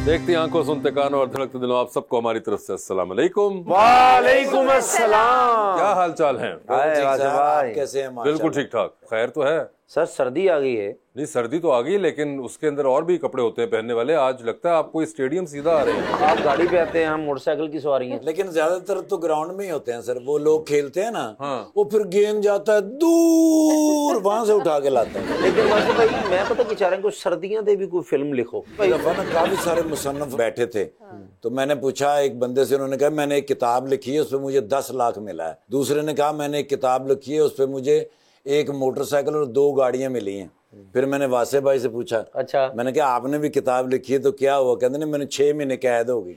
देखती आंखों, सुनते कानों और धड़कते दिलों, आप सबको हमारी तरफ से अस्सलाम वालेकुम। वालेकुम अस्सलाम। क्या हाल चाल है? भाई कैसे हैं? बिल्कुल ठीक ठाक। खैर तो है सर, सर्दी आ गई है। नहीं, सर्दी तो आ गई, लेकिन उसके अंदर और भी कपड़े होते हैं पहनने वाले। आज लगता है आपको स्टेडियम सीधा आ रहे हैं। आप गाड़ी पे आते हैं, हम मोटरसाइकिल की सवारी हैं। लेकिन ज्यादातर तो ग्राउंड में ही होते हैं सर। वो लोग खेलते हैं ना, हाँ। वो फिर गेंद जाता है दूर, वहां से उठा के लाता है। लेकिन वैसे भाई मैं पता कि चाह रहा हूं कुछ सर्दियां दे भी कोई फिल्म लिखो। काफी सारे मुसन्नफ बैठे थे, तो मैंने पूछा एक बंदे से, उन्होंने कहा मैंने एक किताब लिखी है, उस पर मुझे 10 लाख मिला है। दूसरे ने कहा मैंने एक किताब लिखी है, उस पर मुझे एक मोटरसाइकिल और 2 गाड़ियां मिली हैं। फिर मैंने वासे भाई से पूछा, अच्छा, मैंने कहा आपने भी किताब लिखी है तो क्या हुआ? कहते नहीं, मैंने 6 महीने कैद हो गई।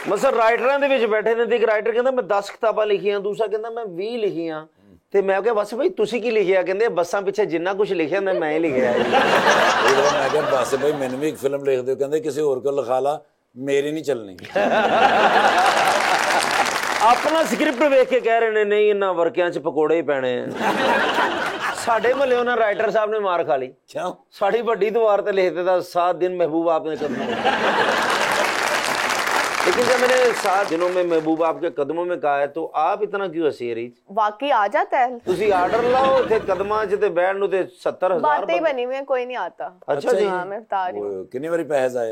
मैं सर राइटरां ਦੇ ਵਿੱਚ ਬੈਠੇ ਨੇ ਤੇ ਇੱਕ ਰਾਈਟਰ ਕਹਿੰਦਾ ਮੈਂ 10 ਕਿਤਾਬਾਂ ਲਿਖੀਆਂ, ਦੂਸਰਾ ਕਹਿੰਦਾ ਮੈਂ 20 ਲਿਖੀਆਂ। ਤੇ ਮੈਂ ਕਿਹਾ ਬਸ ਭਾਈ ਤੁਸੀਂ ਕੀ ਲਿਖਿਆ? ਕਹਿੰਦੇ ਬੱਸਾਂ ਪਿੱਛੇ ਜਿੰਨਾ ਕੁਝ ਲਿਖਿਆ ਮੈਂ ਹੀ ਲਿਖਿਆ ਹੈ। मैं क्या वासे भाई मैंने भी एक फिल्म लिख दो, कहते किसी और को लिखा ला, मेरी नहीं चलनी। ਆਪਣਾ ਸਕ੍ਰਿਪਟ ਵੇਖ ਕੇ ਕਹਿ ਰਹੇ ਨੇ ਨਹੀਂ ਇਹਨਾਂ ਵਰਕਿਆਂ 'ਚ ਪਕੌੜੇ ਹੀ ਪੈਣੇ ਆ। ਸਾਡੇ ਮਹੱਲੇ ਉਹਨਾਂ ਰਾਈਟਰ ਸਾਹਿਬ ਨੇ ਮਾਰ ਖਾ ਲਈ। क्यों? ਸਾਡੀ ਵੱਡੀ ਦੀਵਾਰ ਤੇ ਲਿਖ ਦਿੱਤਾ 7 दिन महबूब आपने कदमों में। लेकिन जब मैंने 7 दिनों में महबूब आपके कदमों में कहा है तो आप इतना क्यों हंसी रही? वाकई आ जाता है। ਤੁਸੀਂ ਆਰਡਰ ਲਾਓ ਤੇ ਕਦਮਾਂ 'ਚ ਤੇ ਬੈਠ ਨੂੰ ਤੇ 70,000 बातें ही बनी हुई हैं, कोई नहीं आता। अच्छा जी। हाँ, मैं बता रही हूँ। कितनी बारी पैसे आए?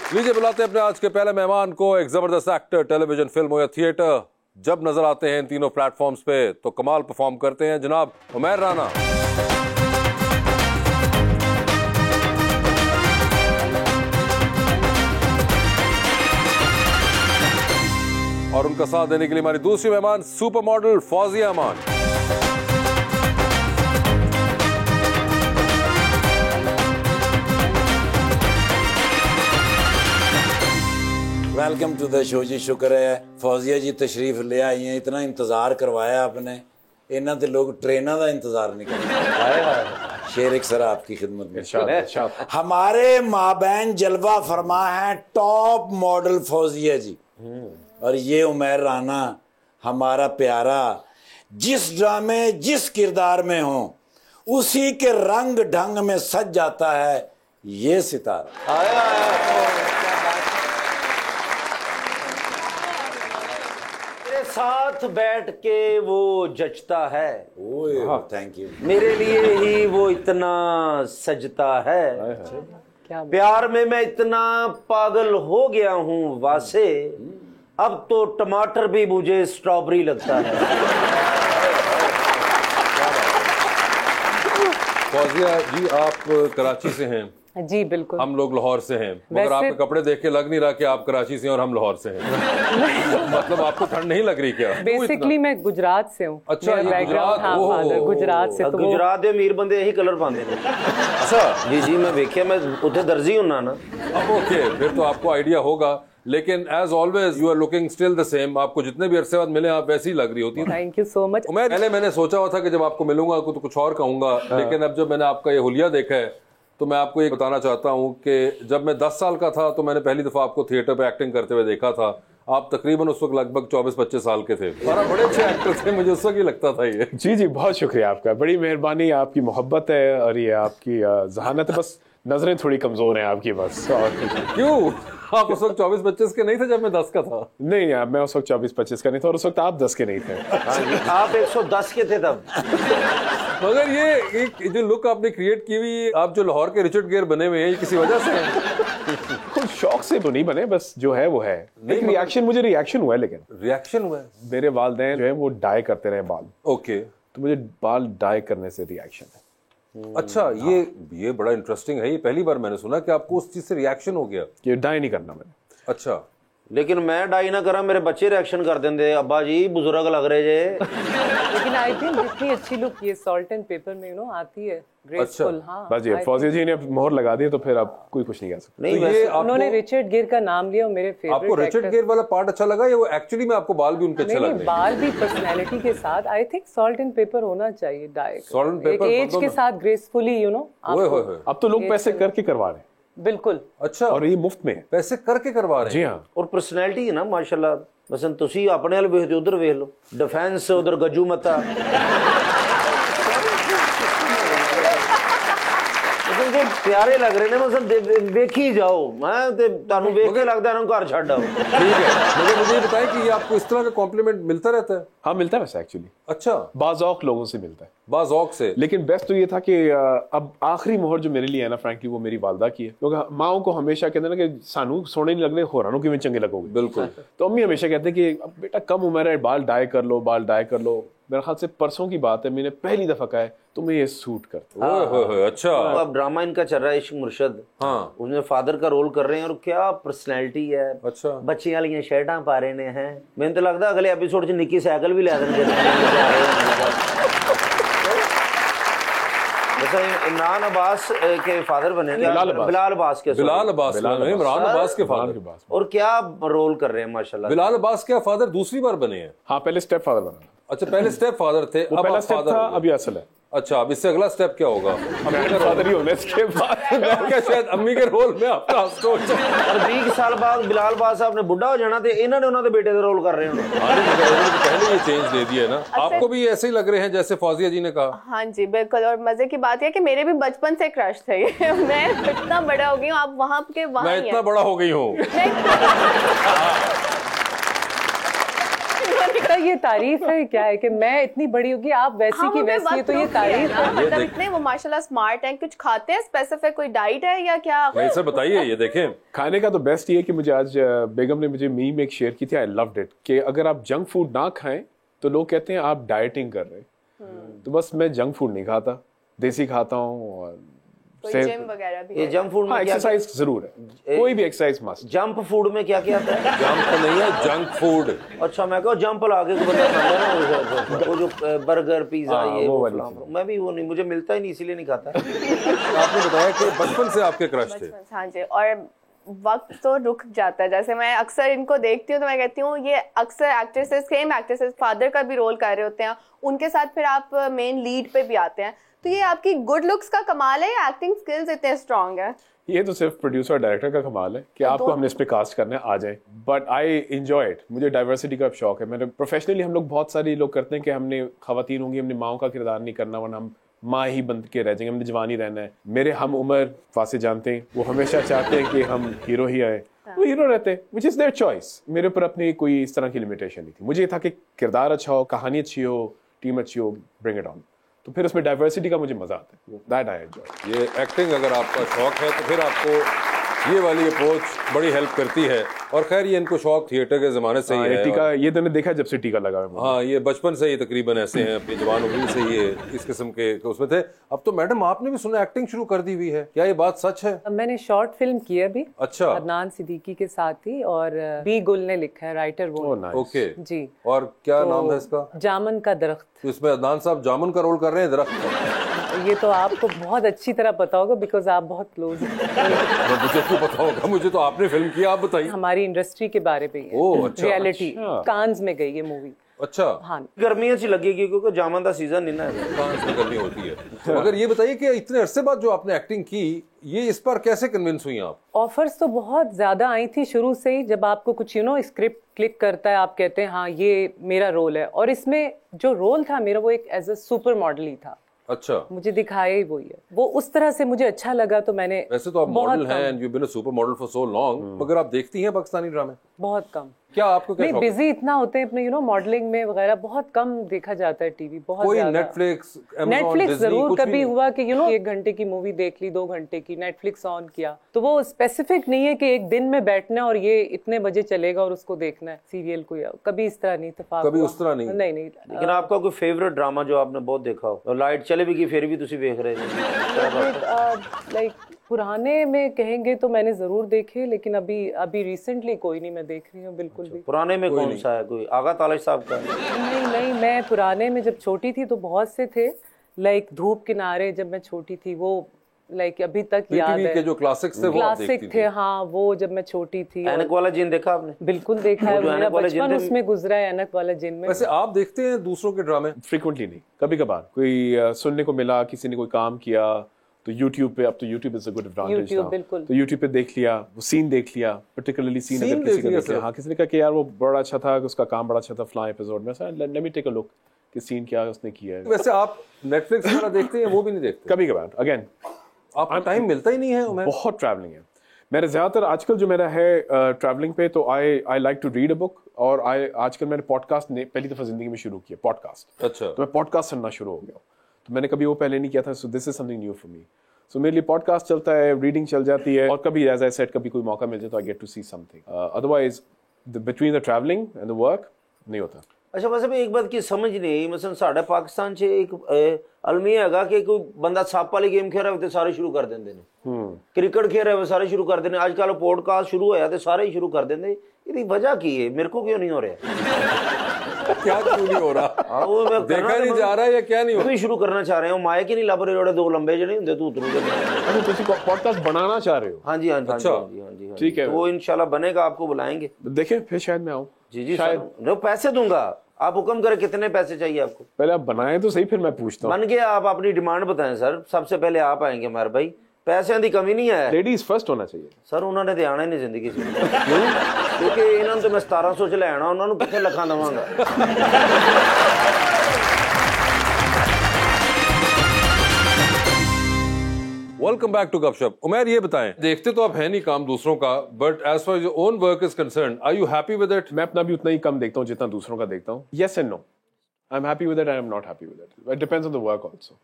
लीजिए बुलाते हैं अपने आज के पहले मेहमान को। एक जबरदस्त एक्टर, टेलीविजन, फिल्म हो या थिएटर, जब नजर आते हैं इन तीनों प्लेटफॉर्म्स पे तो कमाल परफॉर्म करते हैं। जनाब उमैर राना। और उनका साथ देने के लिए हमारी दूसरी मेहमान super model Fauzia Aman. Welcome to the show ji. शुक्र है फौजिया जी तशरीफ ले आई हैं, इतना इंतजार करवाया आपने। इन्ना तो लोग ट्रेना का इंतजार नहीं करते। शेर एक सर आपकी खिदमत में। हमारे माबैन जलवा फरमा है टॉप मॉडल फौजिया जी, और ये उमैर राना हमारा प्यारा, जिस ड्रामे जिस किरदार में हो उसी के रंग ढंग में सज जाता है ये सितारा। मेरे साथ बैठ के वो जचता है, ओए थैंक यू। मेरे लिए ही वो इतना सजता है। प्यार में मैं इतना पागल हो गया हूँ वासे, अब तो टमाटर भी मुझे स्ट्रॉबेरी लगता है। फौजिया जी आप कराची से हैं? जी बिल्कुल। हम लोग लाहौर से हैं, मगर आपके कपड़े देख के लग नहीं रहा कि आप कराची से हैं और हम लाहौर से हैं। मतलब आपको ठंड नहीं लग रही क्या? बेसिकली मैं गुजरात से हूँ। अच्छा, ये गुजरात। हाँ, फादर गुजरात से। तो गुजरात के अमीर बंदे यही कलर पाते हैं। अच्छा जी जी, मैं देखिए, मैं उधर दर्जी हूं ना। अब ओके, फिर तो आपको आइडिया होगा। लेकिन as always you are looking still the same. आपको जितने भी अरसे बाद मिले आप वैसी ही लग रही होती है। Thank you so much. पहले मैंने सोचा हुआ था कि जब आपको मिलूंगा तो कुछ और कहूंगा, लेकिन अब जब मैंने आपका ये हुलिया देखा है तो मैं आपको ये बताना चाहता हूँ कि जब मैं 10 साल का था तो मैंने पहली दफा आपको थिएटर पे एक्टिंग करते हुए देखा था। आप तकरीबन उस वक्त लगभग 24-25 साल के थे। बड़े अच्छे एक्टर थे, मुझे उस वक्त ही लगता था ये। जी जी, बहुत शुक्रिया आपका, बड़ी मेहरबानी। आपकी मोहब्बत है और ये आपकी जहानत है, बस नजरें थोड़ी कमजोर हैं आपकी बस। और क्यों? आप उस वक्त 24-25 के नहीं थे जब मैं 10 का था? नहीं यार, मैं उस वक्त 24-25 का नहीं था और उस वक्त आप 10 के नहीं थे। आप 110 के थे तब। मगर ये एक जो लुक आपने क्रिएट की हुई, आप जो लाहौर के रिचर्ड गियर बने हुए हैं, ये किसी वजह से है? कुछ शौक से तो नहीं बने, बस जो है वो है। एक रिएक्शन, मुझे रिएक्शन हुआ है। लेकिन रिएक्शन हुआ है? मेरे वालिदैन जो है वो डाई करते रहे बाल। ओके। तो मुझे बाल डाई करने से रिएक्शन है। अच्छा, ये बड़ा इंटरेस्टिंग है। ये पहली बार मैंने सुना कि आपको उस चीज से रिएक्शन हो गया। ये डाई नहीं करना मैंने। अच्छा, लेकिन मैं डाई ना करा, मेरे बच्चे रिएक्शन कर देंगे, अब्बा जी बुजुर्ग लग रहे जे। लेकिन आई थिंक जितनी अच्छी लुक ये सॉल्ट एंड पेपर में आती है, ग्रेसफुल। हाँ, बस ये फौजिया जी ने मोहर लगा दी तो फिर आप कोई कुछ नहीं कह सकते। नहीं, तो ये उन्होंने रिचर्ड गियर का नाम लिया और मेरे फेवरेट। आपको रिचर्ड गियर वाला पार्ट अच्छा लगा या वो एक्चुअली में आपको बाल भी उनके अच्छे लग रहे हैं? बाल भी पर्सनैलिटी के साथ। I think salt and pepper होना चाहिए dye. Salt and pepper age के साथ ग्रेसफुली ओए होए होए। अब तो लोग पैसे करके करवा रहे हैं। बिल्कुल। अच्छा, और ये मुफ्त में है। पैसे करके करवा रहे जी हैं? हाँ। और पर्सनैलिटी है ना माशाल्लाह। बसन तुसी अपने वाल वेखदे उधर वेख लो, डिफेंस उधर गजू मता प्यारे लग रहे ने, मतलब देखी जाओ। मैं ते तानू वेख के लगदा है ना घर छड़ आओ। ठीक है, मुझे ये बताएं कि ये आपको इस तरह का कॉम्प्लीमेंट मिलता रहता है? हाँ मिलता है वैसे एक्चुअली, अच्छा, बाज़ौक लोगों से मिलता है, बाज़ौक से। लेकिन बेस्ट तो ये था कि अब आखिरी मोहर जो मेरे लिए है ना फ्रैंकली वो मेरी वालदा की है, क्योंकि माओ को हमेशा कहते हैं ना कि सानू सोने नहीं लगते, होरानों की में चंगे लगोगे। बिल्कुल। तो अम्मी हमेशा कहते हैं कि अब बेटा कम उम्र है, बाल डाई कर लो, बाल डाई कर लो। मेरे ख्याल से परसों की बात है, मैंने पहली दफा कहा है तुम्हें ये सूट करता है। अच्छा, तो अब ड्रामा इनका चल रहा है इश्क मुर्शद। हाँ, उसमें फादर का रोल कर रहे हैं और क्या पर्सनैलिटी है। अच्छा, बच्चे वाली शर्टां पा रहे हैं। मैंने तो लगता अगले एपिसोड च निक्की साइकिल भी लै देंगे। इमरान अब्बास के फादर बने, बिलाल अब्बास के, बिलाल अब्बास, इमरान अब्बास के फादर। और क्या रोल कर रहे हैं माशाल्लाह। बिलाल अब्बास के फादर दूसरी बार बने हैं? हाँ, पहले स्टेप फादर बना। अच्छा, पहले स्टेप फादर थे, वो अब पहला आप स्टेप फादर था, हो गए। अभी असल है। अच्छा, अब इससे अगला स्टेप क्या होगा? फादर ही होने इसके बाद क्या शायद अम्मी के रोल में आपका सोच। और 20 साल बाद बिलाल अब्बास साहब ने बुढ़ा हो जाना, इन्होंने उन्होंने बेटे का रोल कर रहे हैं। पहले ये चेंज दे दिया ना। आपको भी ऐसे ही लग रहे हैं जैसे फौजिया जी ने कहा? हाँ जी बिल्कुल। और मजे की बात है कि मेरे भी बचपन से क्रश थे। मैं इतना बड़ा हो गई हूँ, आप वहाँ के वहाँ मैं इतना बड़ा हो गई हूँ। ये तारीफ है क्या है कि मैं इतनी बड़ी होगी, आप वैसी की वैसी है, तो ये तारीफ है। मतलब इतने वो माशाल्लाह स्मार्ट हैं। कुछ खाते हैं स्पेसिफिक, कोई डाइट है या क्या? नहीं सर, बताइए। ये देखें, खाने का तो बेस्ट ये है कि मुझे आज बेगम ने मुझे मीम एक शेयर की थी, आई लव्ड इट, कि अगर आप जंक फूड ना खाएं तो लोग कहते हैं आप डाइटिंग कर रहे हैं। तो बस मैं जंक फूड नहीं खाता, देसी खाता हूँ। और जिम वगैरह भी? ये जंक फूड में एक्सरसाइज जरूर है, कोई भी एक्सरसाइज मस्ट। जंप फूड में क्या क्या आता है? जंप नहीं है, जंक फूड। अच्छा, मैं कहो जंप लाके को बंदा खाता है ना, वो जो बर्गर पिज्जा ये वो मैं भी वो नहीं, मुझे मिलता ही नहीं, इसीलिए नहीं खाता। आपने बताया कि बचपन से आपके क्रश थे। हाँ जी। और वक्त तो रुक जाता है। जैसे मैं अक्सर इनको देखती हूँ तो मैं कहती हूँ ये अक्सर एक्ट्रेसेस, सेम एक्ट्रेसेस फादर का भी रोल कर रहे होते हैं, उनके साथ फिर आप मेन लीड पे भी आते हैं। तो ये आपकी गुड लुक्स का कमाल है या एक्टिंग स्किल्स इतने स्ट्रांग है? ये तो सिर्फ प्रोड्यूसर डायरेक्टर का कमाल है कि आपको हमने इस पे कास्ट करना है, आ जाए। बट आई एंजॉय इट, मुझे डाइवर्सिटी का शौक है। मैंने प्रोफेशनली, हम लोग बहुत सारे लोग करते हैं कि हमने खवातीन होंगी, हमने माओ का किरदार नहीं करना, वरना हम माँ ही बन के रह जाएंगे, हमने जवानी रहना है। मेरे हम उम्र फासे जानते हैं, वो हमेशा चाहते हैं कि हम हीरो ही आए, वो हीरो रहते हैं, विच इज देयर चॉइस। मेरे ऊपर अपनी कोई इस तरह की लिमिटेशन नहीं थी। मुझे ये था कि किरदार अच्छा हो, कहानी अच्छी हो, टीम अच्छी हो, ब्रिंग इट ऑन। तो फिर उसमें डाइवर्सिटी का मुझे मजा आता है, दैट आई एंजॉय। ये एक्टिंग अगर आपका शौक है तो फिर आपको ये वाली अप्रोच बड़ी हेल्प करती है। और खैर ये इनको शौक थिएटर के जमाने से ही है। टीका ये तो देखा जब से टीका लगा है। हाँ, ये बचपन से ही तकरीबन ऐसे हैं, अपनी जवान उम्र से ही इस किस्म के उसमें थे। अब तो मैडम आपने भी सुना एक्टिंग शुरू कर दी हुई है, क्या ये बात सच है? मैंने शॉर्ट फिल्म की है अभी, अच्छा, अदनान सिद्दीकी के साथ ही, और बी गुल ने लिखा है, राइटर वो। ओके जी। और क्या नाम है इसका? जामुन का दरख्त। तो इसमें अदनान साहब जामुन का रोल कर रहे हैं, दरख्त का? ये तो आपको बहुत अच्छी तरह पता होगा बिकॉज आप बहुत क्लोज हैं। मुझे क्यों पता होगा, मुझे तो आपने फिल्म की, आप बताइए। हमारी इंडस्ट्री के बारे में अच्छा, रियलिटी कांस में गई ये मूवी। अच्छा, हाँ, गर्मियां सी लगेगी क्योंकि जामुन का सीजन नहीं ना है, गर्मी होती है। मगर ये बताइए कि इतने अरसे बाद जो आपने एक्टिंग की, ये इस पर कैसे कन्विंस हुई आप? ऑफर्स तो बहुत ज्यादा आई थी शुरू से ही। जब आपको कुछ स्क्रिप्ट क्लिक करता है, आप कहते हैं हाँ ये मेरा रोल है। और इसमें जो रोल था मेरा, वो एक एज अ सुपर मॉडल ही था। अच्छा, मुझे दिखाया ही वही है, वो उस तरह से मुझे अच्छा लगा। तो मैंने, वैसे तो आप मॉडल हैं and you been a super model for so long, मगर आप देखती हैं पाकिस्तानी ड्रामे? बहुत कम। क्या आपको क्या नहीं, बिजी इतना होते हैं अपने मॉडलिंग में वगैरह, बहुत कम देखा जाता है टीवी। बहुत कोई ज्यादा। नेटफ्लिक्स जरूर कभी हुआ कि 1 घंटे की मूवी देख ली, 2 घंटे की, नेटफ्लिक्स ऑन किया। तो वो स्पेसिफिक नहीं है कि एक दिन में बैठना और ये इतने बजे चलेगा और उसको देखना है सीरियल को, या कभी इस तरह नहीं इत्तेफाक कभी हुआ। उस तरह नहीं। नहीं। लेकिन आपका कोई फेवरेट ड्रामा जो आपने बहुत देखा हो, लाइट चले भी की फिर भी तुसी देख रहे हैं? लाइक पुराने में कहेंगे तो मैंने जरूर देखे, लेकिन अभी रिसेंटली कोई नहीं मैं देख रही हूँ बिल्कुल भी। पुराने में कौन सा है? कोई आगा तालिश साहब का? नहीं, मैं पुराने में जब छोटी थी तो बहुत से थे, लाइक धूप किनारे जब मैं छोटी थी, वो लाइक अभी तक याद है। के जो क्लासिक्स थे वो आप देखती क्लासिक थे, हाँ, वो जब मैं छोटी थी। ऐनक वाला जिन देखा आपने? बिल्कुल देखा है, मेरा बचपन उसमें गुजरा है, ऐनक वाला जिन में। वैसे आप देखते हैं दूसरों के ड्रामे? फ्रीक्वेंटली नहीं, कभी कभार कोई सुनने को मिला, किसी ने कोई काम किया तो YouTube पे, अब तो YouTube is a good advantage YouTube, now. बिल्कुल। तो YouTube पे देख लिया, वो सीन देख लिया, particularly सीन अगर किसी का देख लिया, हाँ किसी ने कहा कि यार वो बड़ा अच्छा था, उसका काम बड़ा अच्छा था फ्लाई एपिसोड में, let me take a look कि सीन क्या उसने किया है। वैसे आप नेटफ्लिक्स वगैरह देखते हैं, वो भी नहीं देखते? कभी कभार, अगेन आपको टाइम मिलता ही नहीं है उमैर? बहुत ट्रैवलिंग है मेरे, ज्यादातर आजकल जो मेरा है ट्रैवलिंग पे, तो I like to read a book, और आजकल मैंने पॉडकास्ट पहली दफा जिंदगी में शुरू किया पॉडकास्ट। अच्छा। तो मैं पॉडकास्ट सुनना शुरू हो गया, तो मैंने कभी वो पहले नहीं किया था, so this is something new for me. So मेरे लिए पॉडकास्ट चलता है, रीडिंग चल जाती है, और कभी एज आई सेड कभी कोई मौका मिल जाए तो I get to see something, otherwise between the travelling and the work नहीं होता। अच्छा बस अभी एक बात की समझ नहीं आई, मसलन साढ़े पाकिस्तान से एक अलमिया हैगा कि कोई बंदा सप वाली गेम खेल रहा है तो सारे शुरू कर देंगे ने, क्रिकेट खेल रहे हो सारे शुरू कर देने, आजकल पॉडकास्ट शुरू होया तो सारे ही शुरू कर देंगे। इसकी वजह की है, मेरे को क्यों नहीं हो रहा? क्या क्यों नहीं हो रहा? वो मैं देखा नहीं जा रहा है या क्या नहीं हो रहा? भी शुरू करना चाह रहे हो, माइक ही नहीं लभ रहे, जोड़े दो लंबे जो नहीं होंगे तू उतरू अच्छा, तुसी पॉडकास्ट बनाना चाह रहे हो? हाँ जी, हाँ जी, अच्छा। हाँ जी, हाँ जी, हाँ जी। ठीक है। वो इंशाल्लाह बनेगा, आपको बुलाएंगे। देखें फिर शायद मैं आऊँ। जी जी शायद सर, पैसे दूंगा, आप हुक्म करें, कितने पैसे चाहिए आपको? पहले आप बनाएं तो सही, फिर मैं पूछता हूँ। बन गया, आप अपनी डिमांड बताएं सर, सबसे पहले आप आएंगे हमारे भाई, पैसे की कमी नहीं है। लेडीज फर्स्ट होना चाहिए सर उन्होंने तो आना ही नहीं जिंदगी से, क्योंकि इन्होंने तो मैं 1700 च लैना, उन्होंने कितने लखा देवांगा। वेलकम बैक टू गपशप। उमैर ये बताएं, देखते तो आप है नहीं काम दूसरों का, but as far your own work is concerned, are you happy with it? मैं अपना भी उतना ही कम देखता हूँ जितना दूसरों का देखता हूँ। Yes and no, I am happy with it, I am not happy with it, it depends on the work also.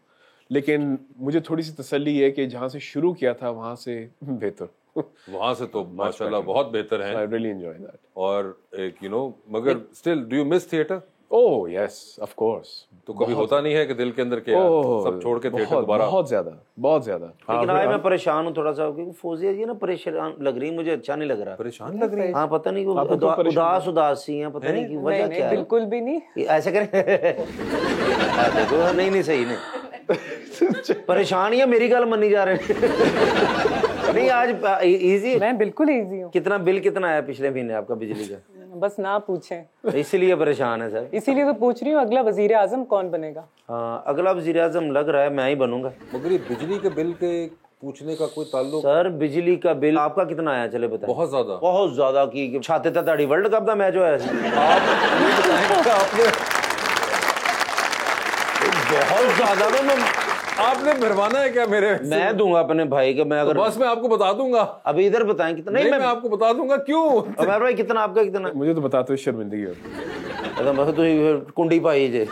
लेकिन मुझे थोड़ी सी तसल्ली है कि जहाँ से शुरू किया था वहाँ से बेहतर, वहां से तो माशाल्लाह बहुत बेहतर है। I really enjoy that. और एक मगर still do you miss theatre? Oh yes of course. तो कभी होता नहीं है कि दिल के अंदर के सब छोड़ के थिएटर दोबारा? बहुत ज्यादा, बहुत ज्यादा। लेकिन आज मैं परेशान हूँ थोड़ा सा, क्योंकि फौजिया जी ना परेशान लग रही, मुझे अच्छा नहीं लग रहा। परेशान लग रही है? हाँ पता नहीं, उदास सी हैं, पता नहीं की वजह क्या है। बिल्कुल भी नहीं, ऐसे करें। देखो नहीं सही नहीं, परेशान या मेरी गल मनी जा रहे नहीं। आज इजी, मैं बिल्कुल इजी हूँ। कितना बिल कितना आया पिछले महीने आपका बिजली का? बस ना पूछें, इसीलिए परेशान है सर। इसीलिए तो पूछ रही हूँ अगला वजीर आजम कौन बनेगा? हाँ अगला वजीर आजम लग रहा है मैं ही बनूंगा। मगर ये बिजली के बिल के पूछने का कोई ताल्लुक? सर बिजली का बिल आपका कितना आया चले बताएं? बहुत ज्यादा, बहुत ज्यादा की छाते ताड़ी वर्ल्ड कप का मैच होया बहुत ज्यादा। तो आपने भरवाना है क्या मेरे? मैं दूंगा अपने भाई के, मैं अगर बस मैं आपको बता दूंगा। अभी इधर बताएं कितना? नहीं मैं आपको बता दूंगा। क्यों? अमर भाई कितना आपका कितना? मुझे तो बताते हुए शर्मिंदगी होती है। बस तू कुंडी पाई जे।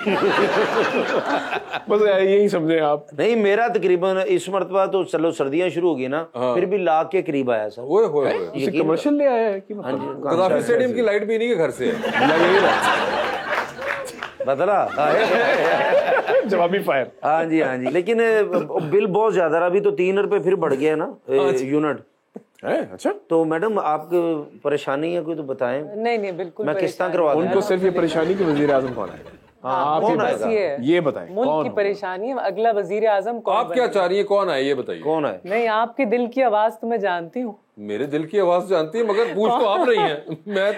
बस यही समझे आप। नहीं मेरा तकरीबन इस मरतबा तो चलो सर्दियां शुरू हो गई ना, फिर भी लाख के करीब आया सर। ओए होए, कमर्शियल ले आया है कि हाँ जी, कदाफी स्टेडियम की लाइट भी नहीं है घर से। बदला जवाबी फायर। हाँ जी हाँ जी, लेकिन बिल बहुत ज्यादा रहा, अभी तो 3 रुपए फिर बढ़ गया ना यूनिट। अच्छा तो मैडम आपको परेशानी है कोई तो बताएं। नहीं नहीं बिल्कुल मैं किस्ता करवा दूं। उनको सिर्फ ये परेशानी कि वजीर आजम कौन है। हाँ, कौन आएगा? ये बताएं मुल्क की परेशानी है, अगला वजीर आजम कौन? आप क्या चाह रही है, कौन आए ये बताइए। कौन है? नहीं आपके दिल की आवाज तो मैं जानती हूँ। मेरे दिल की आवाज जानती है, मगर पूछ तो आप रही हैं।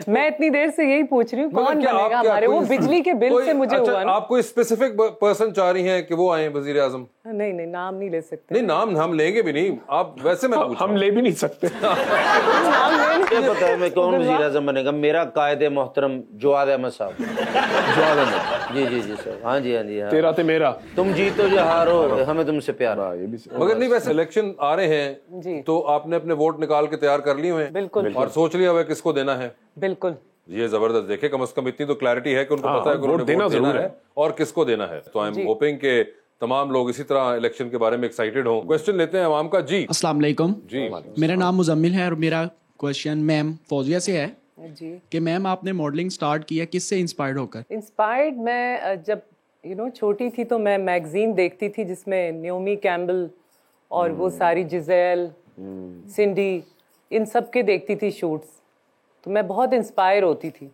मैं इतनी देर से यही पूछ रही हूँ कौन बनेगा हमारे, वो बिजली के बिल से मुझे हुआ ना। आप कोई स्पेसिफिक पर्सन चाह रही हैं कि वो आए वजीर आजम? नहीं नहीं नाम नहीं ले सकते। नहीं नाम हम लेंगे भी नहीं, आप वैसे मैं हम ले भी नहीं सकते। ये बताए मैं कौन वजीर आजम बनेगा? मेरा कायदे मोहतरम जवाद अहमद साहब। जवाद अहमद जी जी जी सर। हाँ जी हाँ जी हाँ। तेरा ते मेरा, तुम जीतो या हारो हमें तुमसे प्यार। ये भी मगर नहीं, वैसे इलेक्शन आ रहे हैं तो आपने अपने वोट निकाल के तैयार कर लिए हुए हैं? बिल्कुल। और सोच लिया हुआ किसको देना है? बिल्कुल। ये जबरदस्त। देखे कम से कम इतनी तो क्लैरिटी है कि उनको पता है कि उन्होंने वोट देना है और किसको देना है। तो आई एम होपिंग के तमाम लोग इसी तरह इलेक्शन के बारे में एक्साइटेड हों। क्वेश्चन लेते हैं आवाम का। जी अस्सलाम वालेकुम जी, मेरा नाम मुजम्मिल है और मेरा क्वेश्चन मैम फौजिया से है जी कि मैम आपने मॉडलिंग स्टार्ट किया किससे इंस्पायर्ड होकर? इंस्पायर्ड मैं जब छोटी थी तो मैं मैगजीन देखती थी जिसमें न्योमी कैम्बल और वो सारी जिजेल सिंडी इन सब के देखती थी शूट्स, तो मैं बहुत इंस्पायर होती थी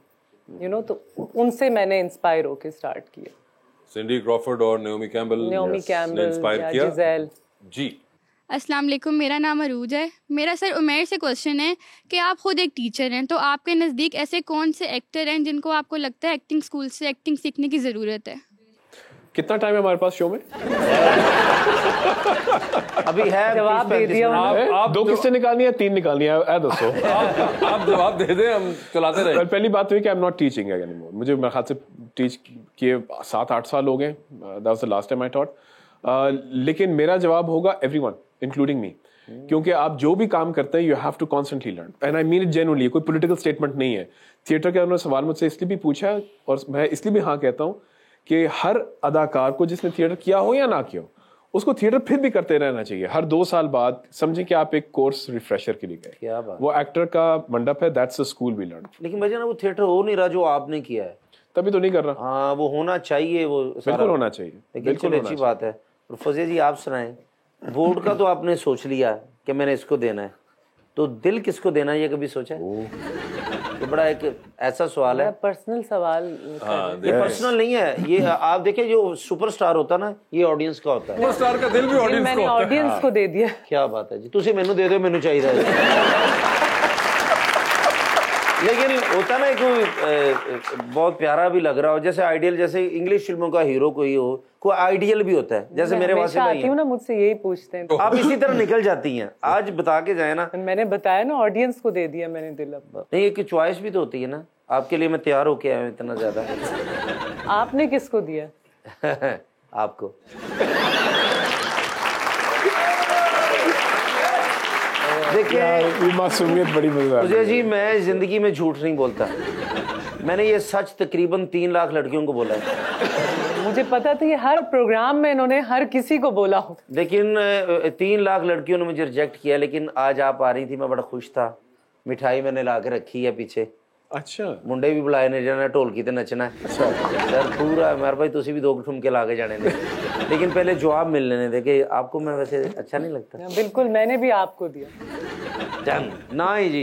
तो उनसे मैंने इंस्पायर होके स्टार्ट किया। सिंडी क्रॉफर्ड और न्योमी कैम्बल इंस्पायर किया। जिजेल जी। अस्सलाम वालेकुम, मेरा नाम अरूज है। मेरा सर उमैर से क्वेश्चन है कि आप खुद एक टीचर हैं, तो आपके नज़दीक ऐसे कौन से एक्टर हैं जिनको आपको लगता है एक्टिंग स्कूल से एक्टिंग सीखने की ज़रूरत है? कितना टाइम है हमारे पास शो में? अभी है जवाब दे दिया उन्होंने। आप 2 किस्तें निकालनी है, 3 निकालनी है, दोस्तों? आप जवाब दे दें, हम चलाते रहे। पहली बात तो ये कि आई एम नॉट टीचिंग एनीमोर। मुझे मेरे ख्याल से टीच किए 7-8 साल हो गए। That was the last time I taught. लेकिन मेरा जवाब होगा एवरीवन इंक्लूडिंग मी, क्योंकि आप जो भी काम करते हैं you have to constantly learn, and I mean it genuinely. कोई पॉलिटिकल स्टेटमेंट नहीं है। थिएटर के उन्होंने सवाल मुझसे इसलिए भी पूछा और मैं इसलिए भी हाँ कहता हूँ कि हर अदाकार को जिसने थिएटर किया हो या ना किया हो, उसको थिएटर फिर भी करते रहना चाहिए। हर 2 साल बाद समझे कि आप एक कोर्स रिफ्रेशर के लिए गए। क्या बात। वो एक्टर का मंडप है, that's a school we learn. लेकिन भाई ना वो थिएटर हो नहीं रहा जो आपने किया है, तभी तो नहीं कर रहा। हाँ वो होना चाहिए, वो बिल्कुल होना चाहिए, लेकिन चलो अच्छी बात है। और फौजिया जी आप सुनाएं, बोर्ड का तो आपने सोच लिया कि मैंने इसको देना है, तो दिल किसको देना है ये कभी सोचा है? तो बड़ा एक ऐसा सवाल है, पर्सनल सवाल। ये पर्सनल नहीं है, ये आप देखिए जो सुपरस्टार होता है ना, ये ऑडियंस का होता है। सुपरस्टार का दिल भी ऑडियंस मैंने ऑडियंस को दे दिया। क्या बात है जी, तुझे मेनू दे दो, मेनू चाहिए। लेकिन होता ना कोई बहुत प्यारा भी लग रहा हो, जैसे आइडियल, जैसे इंग्लिश फिल्मों का हीरो कोई हो, कोई आइडियल भी होता है, जैसे मेरे वासी भाई ना मुझसे यही पूछते हैं। आप इसी तरह निकल जाती हैं। आज बता के जाए ना, मैंने बताया ना ऑडियंस को दे दिया मैंने दिल। अब नहीं, एक चॉइस भी तो होती है ना, आपके लिए मैं तैयार होके आया हूँ इतना ज्यादा। आपने किसको दिया? आपको। देखिए मासूमियत बड़ी मजेदार। मुझे जी मैं जिंदगी में झूठ नहीं बोलता, मैंने ये सच तकरीबन 3 लाख लड़कियों को बोला है। मुझे पता था कि हर प्रोग्राम में इन्होंने हर किसी को बोला हो, लेकिन 3 लाख लड़कियों ने मुझे रिजेक्ट किया। लेकिन आज आप आ रही थी, मैं बड़ा खुश था। मिठाई मैंने ला के रखी है पीछे। अच्छा, मुंडे भी बुलाए ने जाना, ढोलकी ते नचना है। अच्छा सर पूरा मेरे भाई, तुसी भी 2 ठुमके ला के जाने ने। लेकिन पहले जवाब मिल लेने दे कि आपको मैं वैसे अच्छा नहीं लगता। बिल्कुल, मैंने भी आपको दिया ना ही जी।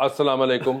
अस्सलाम वालेकुम।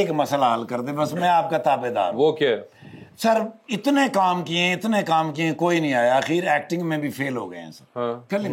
एक मसला हल कर दे बस, मैं आपका ताबेदार हूं। वो क्या है? सर इतने काम किए कोई नहीं आया, आखिर एक्टिंग में भी फेल हो गए हैं सर। हाँ। कलिम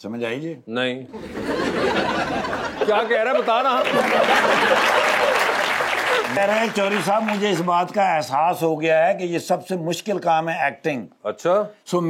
समझ आई जी? नहीं। क्या कह रहा है बता ना। कह रहे हैं चौधरी साहब, मुझे इस बात का एहसास हो गया है कि ये सबसे मुश्किल काम है एक्टिंग। अच्छा, सो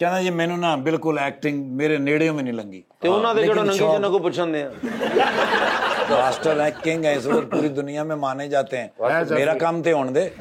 कहना ये मैंने ना बिल्कुल एक्टिंग मेरे नेड़े में नहीं लंगी। ਤੇ ਉਹਨਾਂ ਦੇ ਜਿਹੜਾ ਨੰਗੀ ਜਨਾਂ ਕੋ ਪੁੱਛਣਦੇ ਆ। मास्टर है, किंग है, इस वक्त पूरी दुनिया में माने जाते हैं। मेरा काम थे होने दे।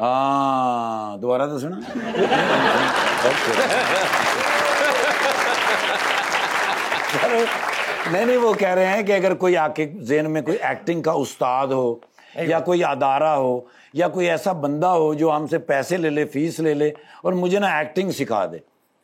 हाँ दोबारा तो सुना। नहीं वो कह रहे हैं कि अगर कोई आके जेन में कोई एक्टिंग का उस्ताद हो या कोई अदारा हो या कोई ऐसा बंदा हो जो हमसे पैसे ले ले, फीस ले ले और मुझे ना एक्टिंग सिखा दे।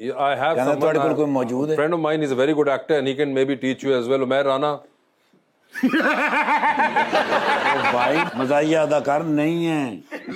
I have someone. ਤੁਹਾਡੇ ਕੋਲ ਕੋਈ ਮੌਜੂਦ ਹੈ? Friend of mine is a very good actor and he can maybe teach you as well. Umair Rana. भाई मजाहिया अदाकार नहीं है।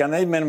कहना ही मैंने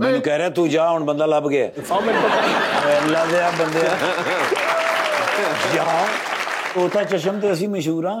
मैंने कह रहा तू जा हुन बंदा लभ गया। अल्लाह दे बंदे जा ओता चशम ते ਅਸੀਂ मशहूर हां।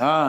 हाँ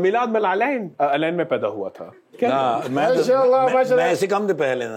मिलाद में अलैन में पैदा हुआ था। मैं मैं ऐसे काम से पहले ना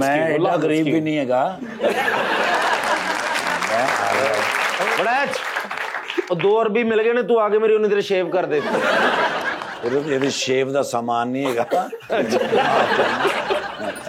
मैं इतना गरीब भी नहीं हैगा। बड़ा और 2 अरबी मिल गए ने, तू आगे मेरी उन्हें तेरे शेव कर दे। ये शेव दा सामान नहीं हैगा।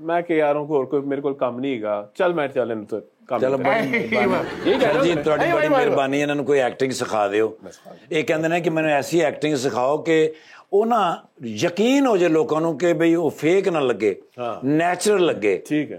ਮੈਂ ਕਿ ਯਾਰੋਂ ਹੋਰ ਕੋਈ ਮੇਰੇ ਕੋਲ ਕੰਮ ਨਹੀਂ ਹੈਗਾ, ਚੱਲ ਮੈਂ ਚੱਲ ਇਹਨੂੰ ਕੰਮ चलो जी ਤੁਹਾਡੀ ਬੜੀ ਮਿਹਰਬਾਨੀ, ਇਹਨਾਂ ਨੂੰ ਕੋਈ ਐਕਟਿੰਗ ਸਿਖਾ ਦਿਓ। ਇਹ ਕਹਿੰਦੇ ਨੇ ਕਿ ਮੈਨੂੰ ਐਸੀ ਐਕਟਿੰਗ ਸਿਖਾਓ ਕਿ ਉਹ ਨਾ ਯਕੀਨ ਹੋ ਜੇ ਲੋਕਾਂ ਨੂੰ ਕਿ ਬਈ ਉਹ ਫੇਕ ਨਾ ਲੱਗੇ, ਨੈਚੁਰਲ ਲੱਗੇ। ਠੀਕ ਹੈ।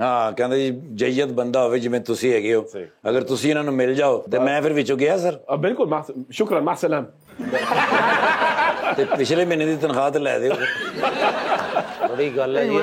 ਹਾਂ ਕਹਿੰਦੇ ਜੀ ਜੈਦ ਬੰਦਾ ਹੋਵੇ ਜਿਵੇਂ ਤੁਸੀਂ ਹੈਗੇ ਹੋ, ਅਗਰ ਤੁਸੀਂ ਇਹਨਾਂ ਨੂੰ ਮਿਲ ਜਾਓ ਤੇ ਮੈਂ ਫਿਰ ਵਿੱਚੋਂ ਗਿਆ ਸਰ। ਬਿਲਕੁਲ, ਸ਼ੁਕਰਾਨ, ਮਾ ਸਲਾਮ। ਤੇ ਪਿਛਲੇ ਮਹੀਨੇ ਦੀ ਤਨਖਾਹ ਤੇ ਲੈ ਦਿਓ। बड़ी गल है ये।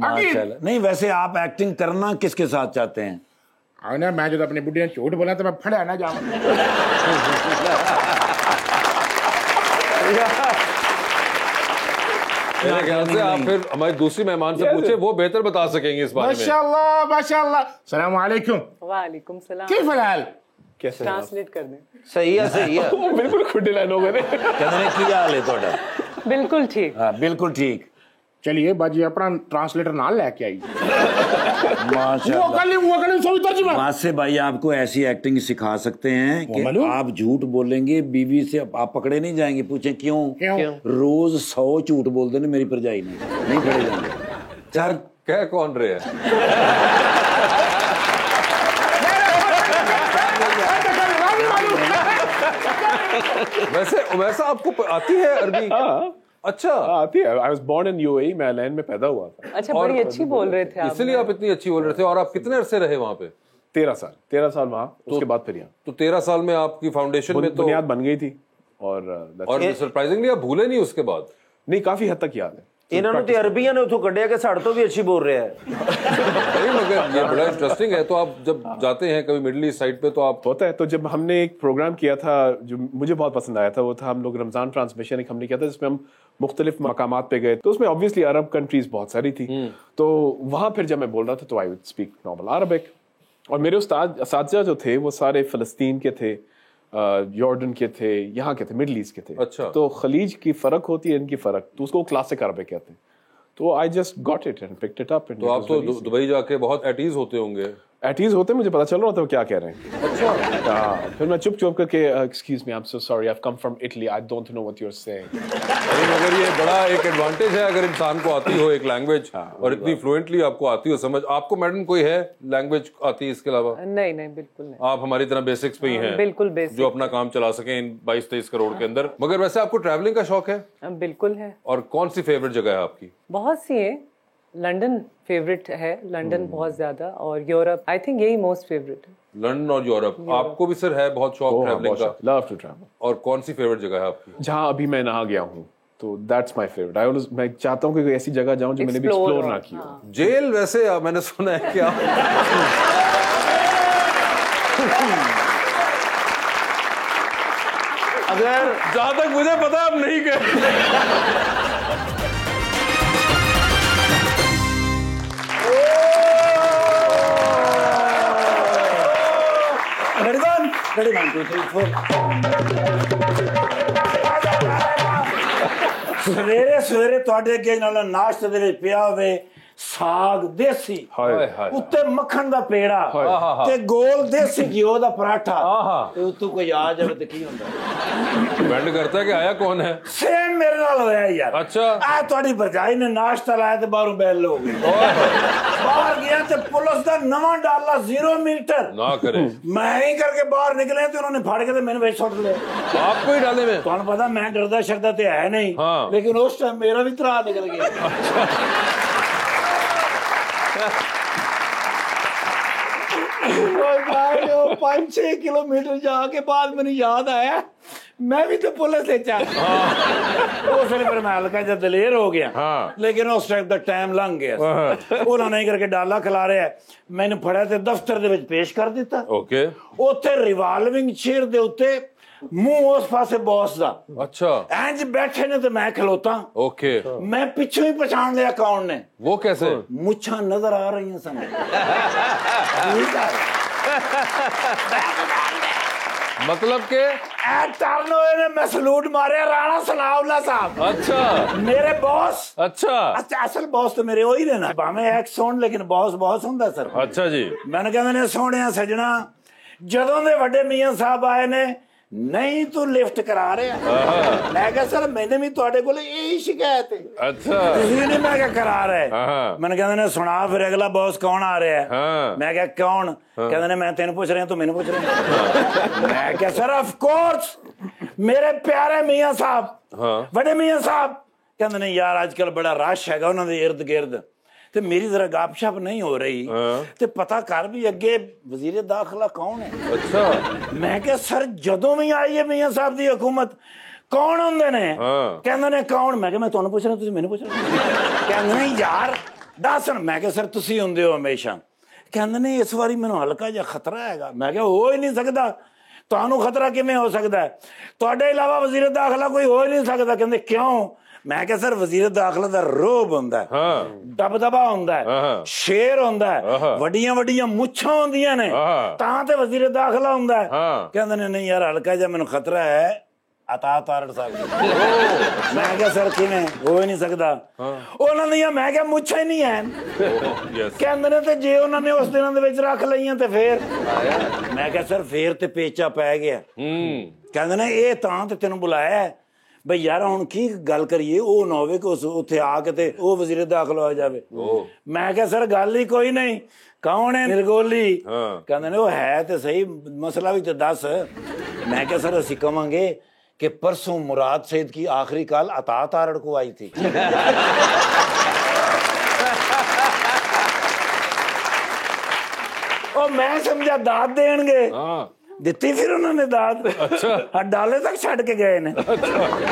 माशाल्लाह। नहीं वैसे आप एक्टिंग करना किसके साथ चाहते हैं? ना मैं जो अपनी बुढ़िया झूठ बोला तो मैं फड़ा ना जाऊं। मेरे ख्याल से आप फिर हमारी दूसरी मेहमान से पूछे, वो बेहतर बता सकेंगे इस बारे में। माशाल्लाह माशाल्लाह। सलाम वालेकुम। वालेकुम सलाम। किफ हाल? कैसे ट्रांसलेट कर दें। सही है सही है। बिल्कुल खुद लाइन हो गए। कहते हैं की हाल है ਤੁਹਾਡਾ? बिल्कुल ठीक। हाँ बिल्कुल ठीक। चलिए बाजी अपना ट्रांसलेटर ना लेके आई। माशाल्लाह। वासे भाई आपको ऐसी एक्टिंग सिखा सकते हैं कि आप झूठ बोलेंगे, बीवी से आप पकड़े नहीं जाएंगे। पूछे क्यों? रोज 100 झूठ बोलते हैं मेरी भरजाई ने, नहीं पकड़े जाएंगे। सर कह कौन रहे हैं? वैसे आपको आती है अरबी? अच्छा आती है। I was born in UAE, मैं लैंड में पैदा हुआ था। अच्छा, बड़ी अच्छी बोल रहे थे आप। इसलिए आप इतनी अच्छी बोल रहे थे। और आप कितने अरसे रहे वहाँ पे? 13 साल वहाँ, उसके बाद फिर यहाँ। तो 13 साल में आपकी फाउंडेशन में तो बुनियाद बन गई थी। और सरप्राइजिंगली आप भूले नहीं उसके बाद? नहीं, काफी हद तक याद है। इन्होंने तो अरबियां ने उठो कढ़िया के साड़ तो भी अच्छी बोल रहे हैं। नहीं मगर ये बड़ा इंटरेस्टिंग है। तो आप जब जाते हैं कभी मिडिल ईस्ट साइड पे तो आप होता है। तो जब हमने एक प्रोग्राम किया था जो मुझे बहुत पसंद आया था, वो था हम लोग रमजान ट्रांसमिशन एक हमने किया था जिसमें हम मुख्तलिफ मकामात पे गए। तो उसमें ऑब्वियसली अरब कंट्रीज बहुत सारी थी। तो वहाँ फिर जब मैं बोल रहा था तो I would speak normal Arabic. और मेरे उस्ताद जो थे वो सारे फ़लस्तीन के थे, यॉर्डन के थे, यहाँ के थे, मिडल ईस्ट के थे। अच्छा। तो खलीज की फ़र्क होती है, इनकी फ़र्क, तो उसको क्लासिक अरबिक कहते हैं। तो I just got it and picked it up. तो आप तो दुबई जाके बहुत एट ईज होते होंगे। एट ईज होते मुझे पता चल रहा था वो क्या कह रहे हैं। अच्छा। फिर मैं चुप करके excuse me, I am so sorry, I have come from Italy, I don't know what you are saying. मगर ये बड़ा एक एडवांटेज है अगर इंसान को आती हो एक लैंग्वेज और इतनी फ्लुएंटली आपको आती हो समझ। आपको मैडम कोई है लैंग्वेज आती है इसके अलावा? नहीं नहीं बिल्कुल नहीं। आप हमारी तरह बेसिक्स पे ही हैं। बिल्कुल बेसिक, जो अपना काम चला सके इन 22-23 करोड़ के अंदर। मगर वैसे आपको ट्रैवलिंग का शौक है? बिल्कुल है। और कौन सी फेवरेट जगह है आपकी? बहुत सी है। लंदन फेवरेट है, लंदन बहुत ज्यादा, और यूरोप आई थिंक यही मोस्ट फेवरेट है। लंदन और यूरोप। आपको भी सर है बहुत शौक ट्रैवलिंग का? Love to travel. और कौन सी फेवरेट जगह है आपकी? जहाँ अभी मैं ना गया हूँ तो दैट्स माय फेवरेट। मैं चाहता हूँ कि कोई ऐसी जगह जाऊँ जो मैंने भी एक्सप्लोर ना की हो। जेल वैसे मैंने सुना है क्या? अगर जहां तक मुझे पता है आप नहीं गए। Ready, 1, 2, 3, 4। ਸਵੇਰੇ ਸਵੇਰੇ ਤੁਹਾਡੇ ਅੱਗੇ ਨਾਲ ਨਾਸ਼ਤੇ ਦੇ ਵਿੱਚ ਪਿਆ ਹੋਵੇ ਸਾਗ ਦੇਸੀ, ਉੱਤੇ ਮੱਖਣ ਦਾ ਪੇੜਾ ਤੇ ਗੋਲ ਦੇਸੀ ਘਿਓ ਦਾ ਪਰਾਠਾ ਤੇ ਉੱਤੋਂ ਕੋਈ ਆ ਜਾਵੇ ਤੇ ਕੀ ਹੁੰਦਾ? डिपेंड करता है कि आया कौन है। ਸੇਮ ਮੇਰੇ ਨਾਲ ਹੋਇਆ ਯਾਰ। अच्छा। ਆ ਤੁਹਾਡੀ ਭਰਜਾਈ ਨੇ ਨਾਸ਼ਤਾ ਲਾਇਆ ਤੇ ਬਾਹਰੋਂ ਬੈਲ ਹੋ ਗਈ। ਬਾਹਰ ਗਿਆ ਤੇ ਪੁਲਿਸ ਦਾ ਨਵਾਂ ਡਾਲਾ 0 ਮੀਟਰ ना करे। ਮੈਂ ਹੀ ਕਰਕੇ ਬਾਹਰ ਨਿਕਲੇ ਤੇ ਉਹਨਾਂ ਨੇ ਫੜ ਕੇ ਤੇ ਮੈਨੂੰ ਵਿੱਚ ਸੁੱਟ ਲਿਆ। आपको ही डाले में? ਤੁਹਾਨੂੰ ਪਤਾ ਮੈਂ ਡਰਦਾ ਸ਼ਰਦਾ ਤੇ ਹੈ ਨਹੀਂ, ਲੇਕਿਨ ਉਸ ਟਾਈਮ ਮੇਰਾ ਵੀ ਤਰਾ ਨਿਕਲ ਗਿਆ। ਉਹ 5-6 ਕਿਲੋਮੀਟਰ ਜਾ ਕੇ ਬਾਅਦ ਮੈਨੂੰ ਯਾਦ ਆਇਆ मैं भी तो पुलिस ले उस वे फिर मैं हल्का जा दलेर हो गया। लेकिन उस टाइम का टाइम लंघ गया। उन्होंने करके डाला खिला रहा है, मैंने फड़िया ते दफ्तर दे विच पेश कर दिता। उत्थे रिवाल्विंग चेयर दे उत्ते मुंह उस पासे बॉस दा। अच्छा। इंज बैठे ने ते मैं खलोता। ओके। मैं पिछों ही पहचान लिया कौन ने। वो कैसे? मुच्छां नजर आ रही सन। मतलब के टर्न हुए ने मैं सलूट मारे राणा सनाउल्ला साहब। अच्छा। मेरे बॉस। अच्छा असल बॉस तो मेरे वही ने ना, भावें एक सोन लेकिन बॉस बॉस हुंदा सर। अच्छा जी। मैंने कहंदे ने सोहणिया सजना जदों दे वड्डे मियां साहब आए ने नहीं तू लिफ्ट करा रहा मैं क्या सर मैंने भी ਤੁਹਾਡੇ ਕੋਲ यही शिकायत है अच्छा ਤੁਸੀਂ ਨਹੀਂ ਮੈਂ ਕਿਹਾ ਕਰਾ ਰਹੇ ਮੈਨੂੰ ਕਹਿੰਦੇ ਨੇ ਸੁਣਾ ਫਿਰ ਅਗਲਾ ਬੌਸ ਕੌਣ ਆ ਰਿਹਾ ਹੈ ਮੈਂ ਕਿਹਾ ਕੌਣ ਕਹਿੰਦੇ ਨੇ ਮੈਂ ਤੈਨੂੰ ਪੁੱਛ ਰਿਹਾ ਤੂੰ ਮੈਨੂੰ ਪੁੱਛ ਰਿਹਾ ਮੈਂ ਕਿਹਾ ਸਰ ਆਫ ਕੋਰਸ ਮੇਰੇ ਪਿਆਰੇ ਮੀਆਂ ਸਾਹਿਬ ਵੱਡੇ ਮੀਆਂ ਸਾਹਿਬ ਕਹਿੰਦੇ ਨੇ ਯਾਰ ਅੱਜ ਕੱਲ ਬੜਾ ਰਸ਼ ਹੈਗਾ ਉਹਨਾਂ ਦੇ ਇਰਦ ਗਿਰਦ ਤੇ ਮੇਰੀ ਜ਼ਰਾ ਗੱਪਸ਼ਪ ਨਹੀਂ ਹੋ ਰਹੀ ਤੇ ਪਤਾ ਕਰ ਵੀ ਅੱਗੇ ਵਜ਼ੀਰ ਦਾਖਲਾ ਕੌਣ ਹੈ अच्छा ਮੈਂ ਕਿਹਾ ਸਰ ਜਦੋਂ ਵੀ ਆਈ ਹੈ ਮੀਆਂ ਸਾਹਿਬ ਦੀ ਹਕੂਮਤ ਕੌਣ ਹੁੰਦੇ ਨੇ ਕਹਿੰਦੇ ਨੇ ਕੌਣ ਮੈਂ ਕਿਹਾ ਮੈਂ ਤੁਹਾਨੂੰ ਪੁੱਛ ਰਿਹਾ ਤੁਸੀਂ ਮੈਨੂੰ ਪੁੱਛ ਰਹੇ ਕਹਿੰਦੇ ਨੇ ਯਾਰ ਦੱਸਣ ਮੈਂ ਕਿਹਾ ਸਰ ਤੁਸੀਂ ਹੁੰਦੇ ਹੋ ਹਮੇਸ਼ਾ ਕਹਿੰਦੇ ਨੇ ਇਸ ਵਾਰੀ ਮੈਨੂੰ ਹਲਕਾ ਜਿਹਾ ਖਤਰਾ ਹੈਗਾ ਮੈਂ ਕਿਹਾ ਹੋ ਹੀ ਨਹੀਂ ਸਕਦਾ ਤੁਹਾਨੂੰ ਖਤਰਾ ਕਿਵੇਂ ਹੋ ਸਕਦਾ ਹੈ ਤੁਹਾਡੇ ਇਲਾਵਾ ਵਜ਼ੀਰ ਦਾਖਲਾ ਕੋਈ ਹੋ ਹੀ ਨਹੀਂ ਸਕਦਾ ਕਹਿੰਦੇ ਕਿਉਂ ਮੈਂ ਕਿਹਾ ਸਰ ਵਜ਼ੀਰ ਦਾਖਲਾ ਦਾ ਰੋਬ ਹੁੰਦਾ ਦਬਦਬਾ ਹੁੰਦਾ ਸ਼ੇਰ ਹੁੰਦਾ ਵੱਡੀਆਂ ਵੱਡੀਆਂ ਮੁੱਛਾਂ ਹੁੰਦੀਆਂ ਨੇ ਤਾਂ ਤੇ ਵਜ਼ੀਰ ਦਾਖਲਾ ਹੁੰਦਾ ਕਹਿੰਦੇ ਨੇ ਨਹੀਂ ਯਾਰ ਹਲਕਾ ਜਿਹਾ ਮੈਨੂੰ ਖਤਰਾ ਹੈ ਅਤਾ ਤਾਰੜ ਸਾਹਿਬ ਮੈਂ ਕਿਹਾ ਸਰ ਕਿਵੇਂ ਹੋ ਹੀ ਨਹੀਂ ਸਕਦਾ ਉਹਨਾਂ ਦੀਆਂ ਮੈਂ ਕਿਹਾ ਮੁੱਛਾਂ ਹੀ ਨਹੀਂ ਹੈ ਕਹਿੰਦੇ ਨੇ ਤੇ ਜੇ ਉਹਨਾਂ ਨੇ ਉਸ ਦਿਨਾਂ ਦੇ ਵਿੱਚ ਰੱਖ ਲਈਆਂ ਤੇ ਫੇਰ ਮੈਂ ਕਿਹਾ ਸਰ ਫੇਰ ਤੇ ਪੇਚਾ ਪੈ ਗਿਆ ਕਹਿੰਦੇ ਨੇ ਇਹ ਤਾਂ ਤੇ ਤੈਨੂੰ ਬੁਲਾਇਆ ਬਈ ਯਾਰ ਹੁਣ ਕੀ ਗੱਲ ਕਰੀਏ ਉਹ ਨਾ ਹੋਵੇ ਕਿ ਉੱਥੇ ਆ ਕੇ ਤੇ ਉਹ ਵਜ਼ੀਰ ਦਾਖਲਾ ਹੋ ਜਾਵੇ ਮੈਂ ਕਿਹਾ ਸਰ ਗੱਲ ਹੀ ਕੋਈ ਨਹੀਂ ਕੌਣ ਹੈ ਨਿਰਗੋਲੀ ਕਹਿੰਦੇ ਨੇ ਉਹ ਹੈ ਤੇ ਸਹੀ ਮਸਲਾ ਵੀ ਤੇ ਦੱਸ ਮੈਂ ਕਿਹਾ ਸਰ ਅਸੀਂ ਕਵਾਂਗੇ कि परसों मुराद सैयद की आखिरी कॉल अता तारड़ को आई थी और मैं समझा दाद देंगे ਦਿੱਤੀ ਫਿਰ ਉਹਨਾਂ ਨੇ ਦਾਤ ਅੱਛਾ ਡਾਲੇ ਤੱਕ ਛੱਡ ਕੇ ਗਏ ਨੇ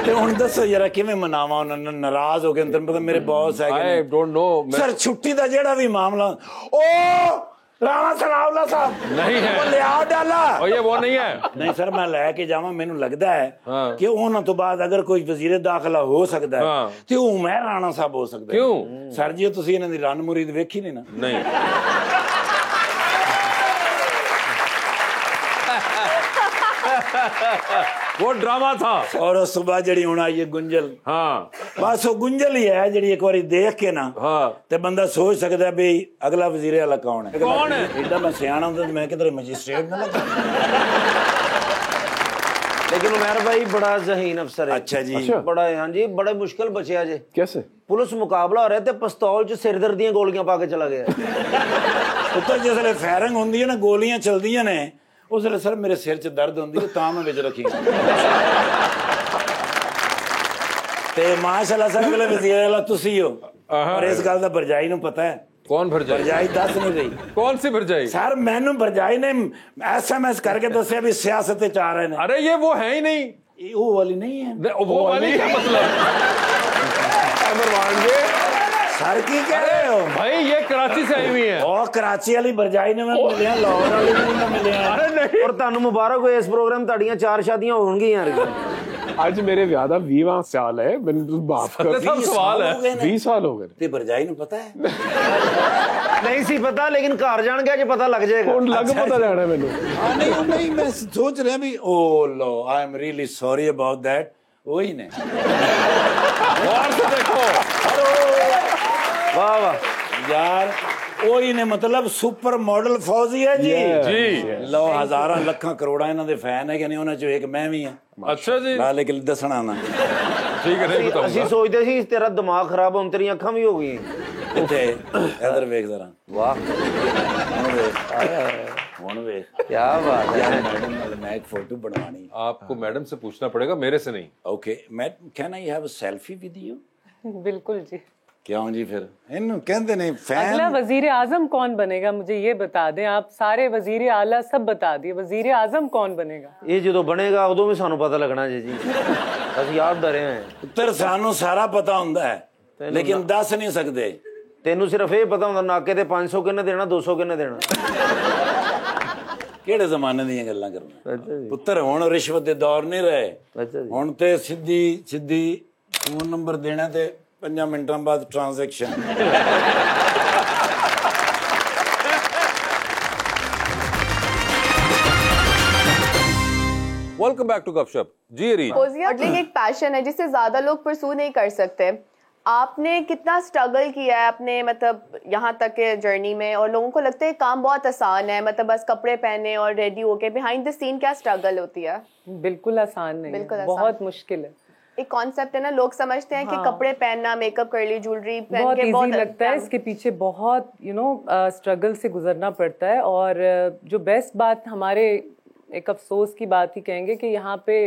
ਤੇ ਹੁਣ ਦੱਸੋ ਜਰਾ ਕਿਵੇਂ ਮਨਾਵਾਂ ਉਹਨਾਂ ਨੇ ਨਾਰਾਜ਼ ਹੋ ਗਏ ਤੈਨੂੰ ਪਤਾ ਮੇਰੇ ਬੌਸ ਹੈਗੇ ਆਈ ਡੋਨਟ ਨੋ ਸਰ ਛੁੱਟੀ ਦਾ ਜਿਹੜਾ ਵੀ ਮਾਮਲਾ ਉਹ ਰਾਣਾ ਸਨਾਉਲਾ ਸਾਹਿਬ ਨਹੀਂ ਹੈ ਉਹ ਲਿਆ ਡਾਲਾ ਉਹ ਇਹ ਉਹ ਨਹੀਂ ਹੈ ਨਹੀਂ ਸਰ ਮੈਂ ਲੈ ਕੇ ਜਾਵਾਂ ਮੈਨੂੰ ਲੱਗਦਾ ਹੈ ਕਿ ਉਹਨਾਂ ਤੋਂ ਬਾਅਦ ਅਗਰ ਕੋਈ ਵਜ਼ੀਰ ਦਾਖਲਾ ਹੋ ਸਕਦਾ ਹੈ ਤੇ ਉਹ ਮੈਂ ਰਾਣਾ ਸਾਹਿਬ ਹੋ ਸਕਦਾ ਕਿਉਂ ਸਰ ਜੀ ਤੁਸੀਂ ਇਹਨਾਂ ਦੀ ਰਨ ਮੁਰੀਦ ਵੇਖੀ ਨਹੀਂ ਨਾ ਨਹੀਂ वो ड्रामा था और सुबह जड़ी होना ये गुंजल बस वो गुंजल ही है जड़ी एक बार देख के ना ते बंदा सोच सकता है भी अगला वजीरे वाला कौन है एडा मैं सियाना होंदा मैं किधर मजिस्ट्रेट ना लगा लेकिन उमर भाई बड़ा ज़हीन अफसर है अच्छा जी बड़ा हां जी बड़ा मुश्किल बचिया जे कैसे पुलिस मुकाबला हो रहा है ते पिस्तौल च सिरदर्द दी गोलियां पा के चला गया उत्ते जिसले फायरिंग होंदी है ना गोलियां चलदियां ने उस वे सर मेरे सिर च दर्द होंदी है तां मैं विच रखी ते माशाअल्लाह सर अगले वजीर वाला तुसी हो और इस गल दा भरजाई नूं पता है कौन भरजाई भरजाई दस नहीं रही कौन सी भरजाई सर मैनू भरजाई ने SMS करके दस्या भी सियासत च आ रहे ने अरे ये वो है ही नहीं वो वाली नहीं है वो वाली क्या मतलब अमरवान जी सर की कह रहे हो भाई ये कराची से आई हुई है और कराची वाली भरजाई ने मैं मिले लाहौर वाली ने मिले अरे नहीं और तानू मुबारक हो इस प्रोग्राम ताड़ियां 4 शादियां होंगियां आज मेरे विआह दा 20वां साल है मैंने तो माफ कर सब सवाल है 20 साल हो गए ते भरजाई नु पता है नहीं सी पता लेकिन घर जान के पता लग जाएगा कौन लग पता जाना मैंने नहीं मैं सोच रहा भी ओ लो I am really sorry about that वही ने और से देखो वाह वाह यार वही ने मतलब सुपर मॉडल फौजी है जी जी लो हजारां लखां करोड़ां इन्हां दे फैन है कि नहीं उन्हां चों एक मैं भी हां अच्छा जी ना लेकिन दसना ना ठीक है नहीं बताऊंगा ਅਸੀਂ ਸੋਚਦੇ ਸੀ ਤੇਰਾ ਦਿਮਾਗ ਖਰਾਬ ਹੋਣ ਤੇਰੀਆਂ ਅੱਖਾਂ ਵੀ ਹੋ ਗਈਆਂ ਕਿੱਥੇ ਇਧਰ ਵੇਖ ਜ਼ਰਾ ਵਾਹ ਹੁਣ ਵੇਖ ਕੀ ਬਾਤ ਹੈ मैडम नाल मैं एक फोटो बनवानी आपको मैडम से पूछना पड़ेगा मेरे से नहीं ओके मैं can I have a selfie with you बिल्कुल जी क्यों जी फिर इन्हों कहते नहीं फैन अगला वजीर आजम कौन बनेगा मुझे ये बता दें आप सारे वजीर आला सब बता दिए वजीर आजम कौन बनेगा ये जो बनेगा उदों भी सानू पता लगना जी ਅਸੀਂ ਆਪ ਡਰੇ ਹਾਂ ਪੁੱਤਰ ਸਾਨੂੰ ਸਾਰਾ ਪਤਾ ਹੁੰਦਾ ਹੈ ਲੇਕਿਨ ਦੱਸ ਨਹੀਂ ਸਕਦੇ ਤੈਨੂੰ ਸਿਰਫ ਇਹ ਪਤਾ ਹੁੰਦਾ ਨਾਕੇ ਤੇ 500 ਕਿੰਨੇ ਦੇਣਾ 200 ਕਿੰਨੇ ਦੇਣਾ ਕਿਹੜੇ ਜ਼ਮਾਨੇ ਦੀਆਂ ਗੱਲਾਂ ਕਰਨਾ ਪੁੱਤਰ ਹੁਣ ਰਿਸ਼ਵਤ ਦੇ ਦੌਰ ਨਹੀਂ ਰਹੇ ਹੁਣ ਤੇ ਸਿੱਧੀ ਫੋਨ ਨੰਬਰ ਦੇਣਾ ਤੇ 5 ਮਿੰਟਾਂ ਬਾਅਦ ਟ੍ਰਾਂਜੈਕਸ਼ਨ वेलकम बैक टू गपशप जी रीत मॉडलिंग एक पैशन है जिसे ज्यादा लोग परसू नहीं कर सकते आपने कितना स्ट्रगल किया है अपने मतलब यहाँ तक के जर्नी में, और लोगों को लगता है काम बहुत आसान है, मतलब बस कपड़े पहने और रेडी होके, बिहाइंड द सीन क्या स्ट्रगल होती है? बिल्कुल आसान नहीं, बिल्कुल आसान। बहुत मुश्किल है। एक कॉन्सेप्ट है ना, लोग समझते हैं कि कपड़े पहनना, मेकअप कर ली, ज्वेलरी पहन बहुत के इजी लगता है, इसके पीछे बहुत स्ट्रगल से गुजरना पड़ता है। और जो बेस्ट बात, हमारे एक अफसोस की बात ही कहेंगे कि यहाँ पे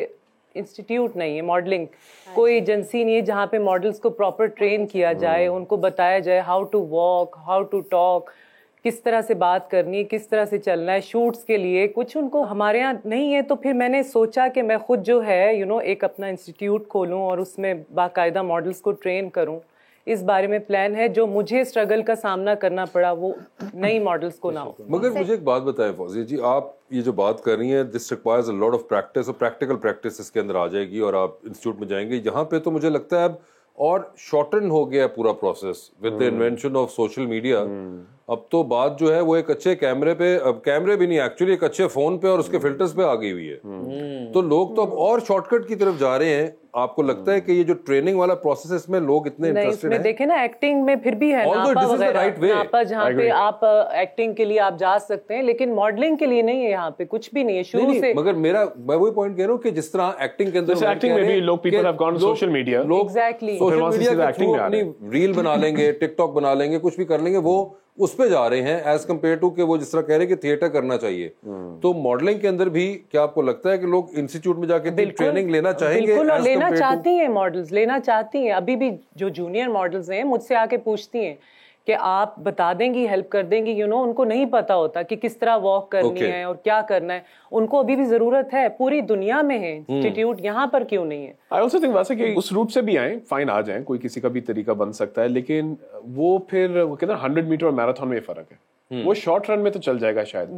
इंस्टीट्यूट नहीं है मॉडलिंग, कोई एजेंसी नहीं है जहाँ पे मॉडल्स को प्रॉपर ट्रेन किया जाए, उनको बताया जाए how to walk, how to talk, किस तरह से बात करनी है, किस तरह से चलना है शूट्स के लिए, कुछ उनको हमारे यहाँ नहीं है। तो फिर मैंने सोचा कि मैं खुद जो है एक अपना इंस्टीट्यूट खोलूँ और उसमें बाकायदा मॉडल्स को ट्रेन करूँ। इस बारे में प्लान है, जो मुझे स्ट्रगल का सामना करना पड़ा वो नई मॉडल्स को ना हो। मगर मुझे एक बात बताएं फौजिया जी, आप ये जो बात कर रही हैं, this requires a lot of practice, और प्रैक्टिकल प्रैक्टिस इसके अंदर आ जाएगी और आप इंस्टीट्यूट में जाएंगे। यहाँ पे तो मुझे लगता है अब और शॉर्टन हो गया पूरा process with the invention of social media. अब तो बात जो है वो एक अच्छे कैमरे पे, अब कैमरे भी नहीं एक्चुअली, एक अच्छे फोन पे और उसके फिल्टर्स पे आ गई हुई है। तो लोग तो अब और शॉर्टकट की तरफ जा रहे हैं। आपको लगता है कि ये जो ट्रेनिंग वाला प्रोसेस है इसमें लोग इतने इंटरेस्टेड हैं? देखे ना, एक्टिंग में फिर भी है नापा वगैरह, नापा जहाँ पे आप एक्टिंग के लिए आप जा सकते हैं, लेकिन मॉडलिंग के लिए नहीं है। यहाँ पे कुछ भी नहीं है शुरू से। मगर मैं वही पॉइंट कह रहा हूँ कि जिस तरह एक्टिंग के अंदर, एक्टिंग में भी लोग, people have gone to social media, लोग सोशल मीडिया के थ्रू अपनी रील बना लेंगे, टिकटॉक बना लेंगे, कुछ भी कर लेंगे, वो उस पे जा रहे हैं एज कम्पेयर टू कि वो जिस तरह कह रहे हैं कि थिएटर करना चाहिए। तो मॉडलिंग के अंदर भी क्या आपको लगता है कि लोग इंस्टीट्यूट में जाके ट्रेनिंग लेना चाहेंगे? बिल्कुल, और लेना चाहती हैं, मॉडल्स लेना चाहती हैं। अभी भी जो जूनियर मॉडल्स हैं मुझसे आके पूछती हैं कि आप बता देंगी, हेल्प कर देंगी, उनको नहीं पता होता कि किस तरह वॉक करनी है और क्या करना है। उनको अभी भी जरूरत है, पूरी दुनिया में है इंस्टीट्यूट, यहाँ पर क्यों नहीं है? आई ऑल्सो थिंक वैसे कि उस रूट से भी आए, फाइन आ जाए, कोई किसी का भी तरीका बन सकता है, लेकिन वो फिर वो कहते हैं 100 मीटर और मैराथन में फर्क है। वो शॉर्ट रन में तो चल जाएगा शायद,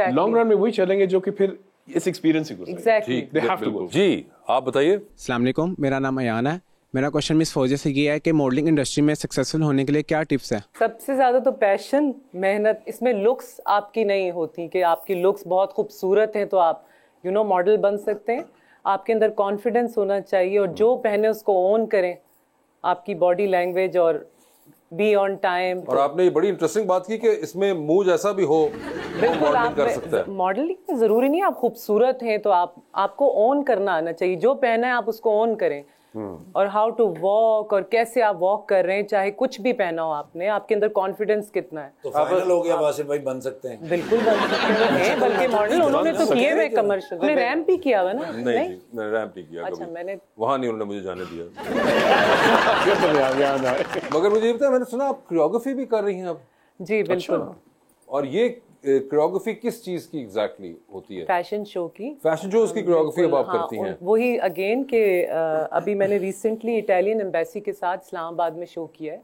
लॉन्ग रन में वही चलेंगे जो कि फिर इस एक्सपीरियंस से गुजरेंगे। जी आप बताइए। अस्सलाम वालेकुम, मेरा नाम अयान है। मेरा क्वेश्चन मिस फौजिया से ये है कि मॉडलिंग इंडस्ट्री में सक्सेसफुल होने के लिए क्या टिप्स है? सबसे ज्यादा तो पैशन, मेहनत। इसमें लुक्स आपकी नहीं होती कि आपकी लुक्स बहुत खूबसूरत हैं तो आप मॉडल बन सकते हैं। आपके अंदर कॉन्फिडेंस होना चाहिए और जो पहने उसको ओन करें, आपकी बॉडी लैंग्वेज और बी ऑन टाइम। और आपने ये बड़ी इंटरेस्टिंग बात की कि इसमें मुंह जैसा भी हो, बिल्कुल आप कर सकते हैं। मॉडलिंग जरूरी नहीं आप खूबसूरत हैं तो आपको ओन करना आना चाहिए, जो पहना है आप उसको ओन करें। और हाउ टू वॉक, और कैसे आप वॉक कर रहे हैं, चाहे कुछ भी पहना हो आपने, आपके अंदर कॉन्फिडेंस कितना है। तो फाइनल हो गया, वासिफ भाई बन सकते हैं? बिल्कुल बन सकते हैं, बल्कि मॉडल उन्होंने तो किए हुए कमर्शियल, उन्होंने रैम्प भी किया हुआ ना? नहीं जी, मैंने रैम्प नहीं किया। अच्छा, मैंने वहाँ नहीं उन्होंने मुझे जाने दिया। मगर मुझे ये बताया, मैंने सुना आप कोरियोग्राफी भी कर रही हैं अब? जी बिल्कुल। और ये कोरियोग्राफी किस चीज की एग्जैक्टली होती है? फैशन शो की। फैशन शो की कोरियोग्राफी अब आप करती हैं? वही अगेन के अभी मैंने रिसेंटली इटालियन एम्बेसी के साथ इस्लामाबाद में शो किया है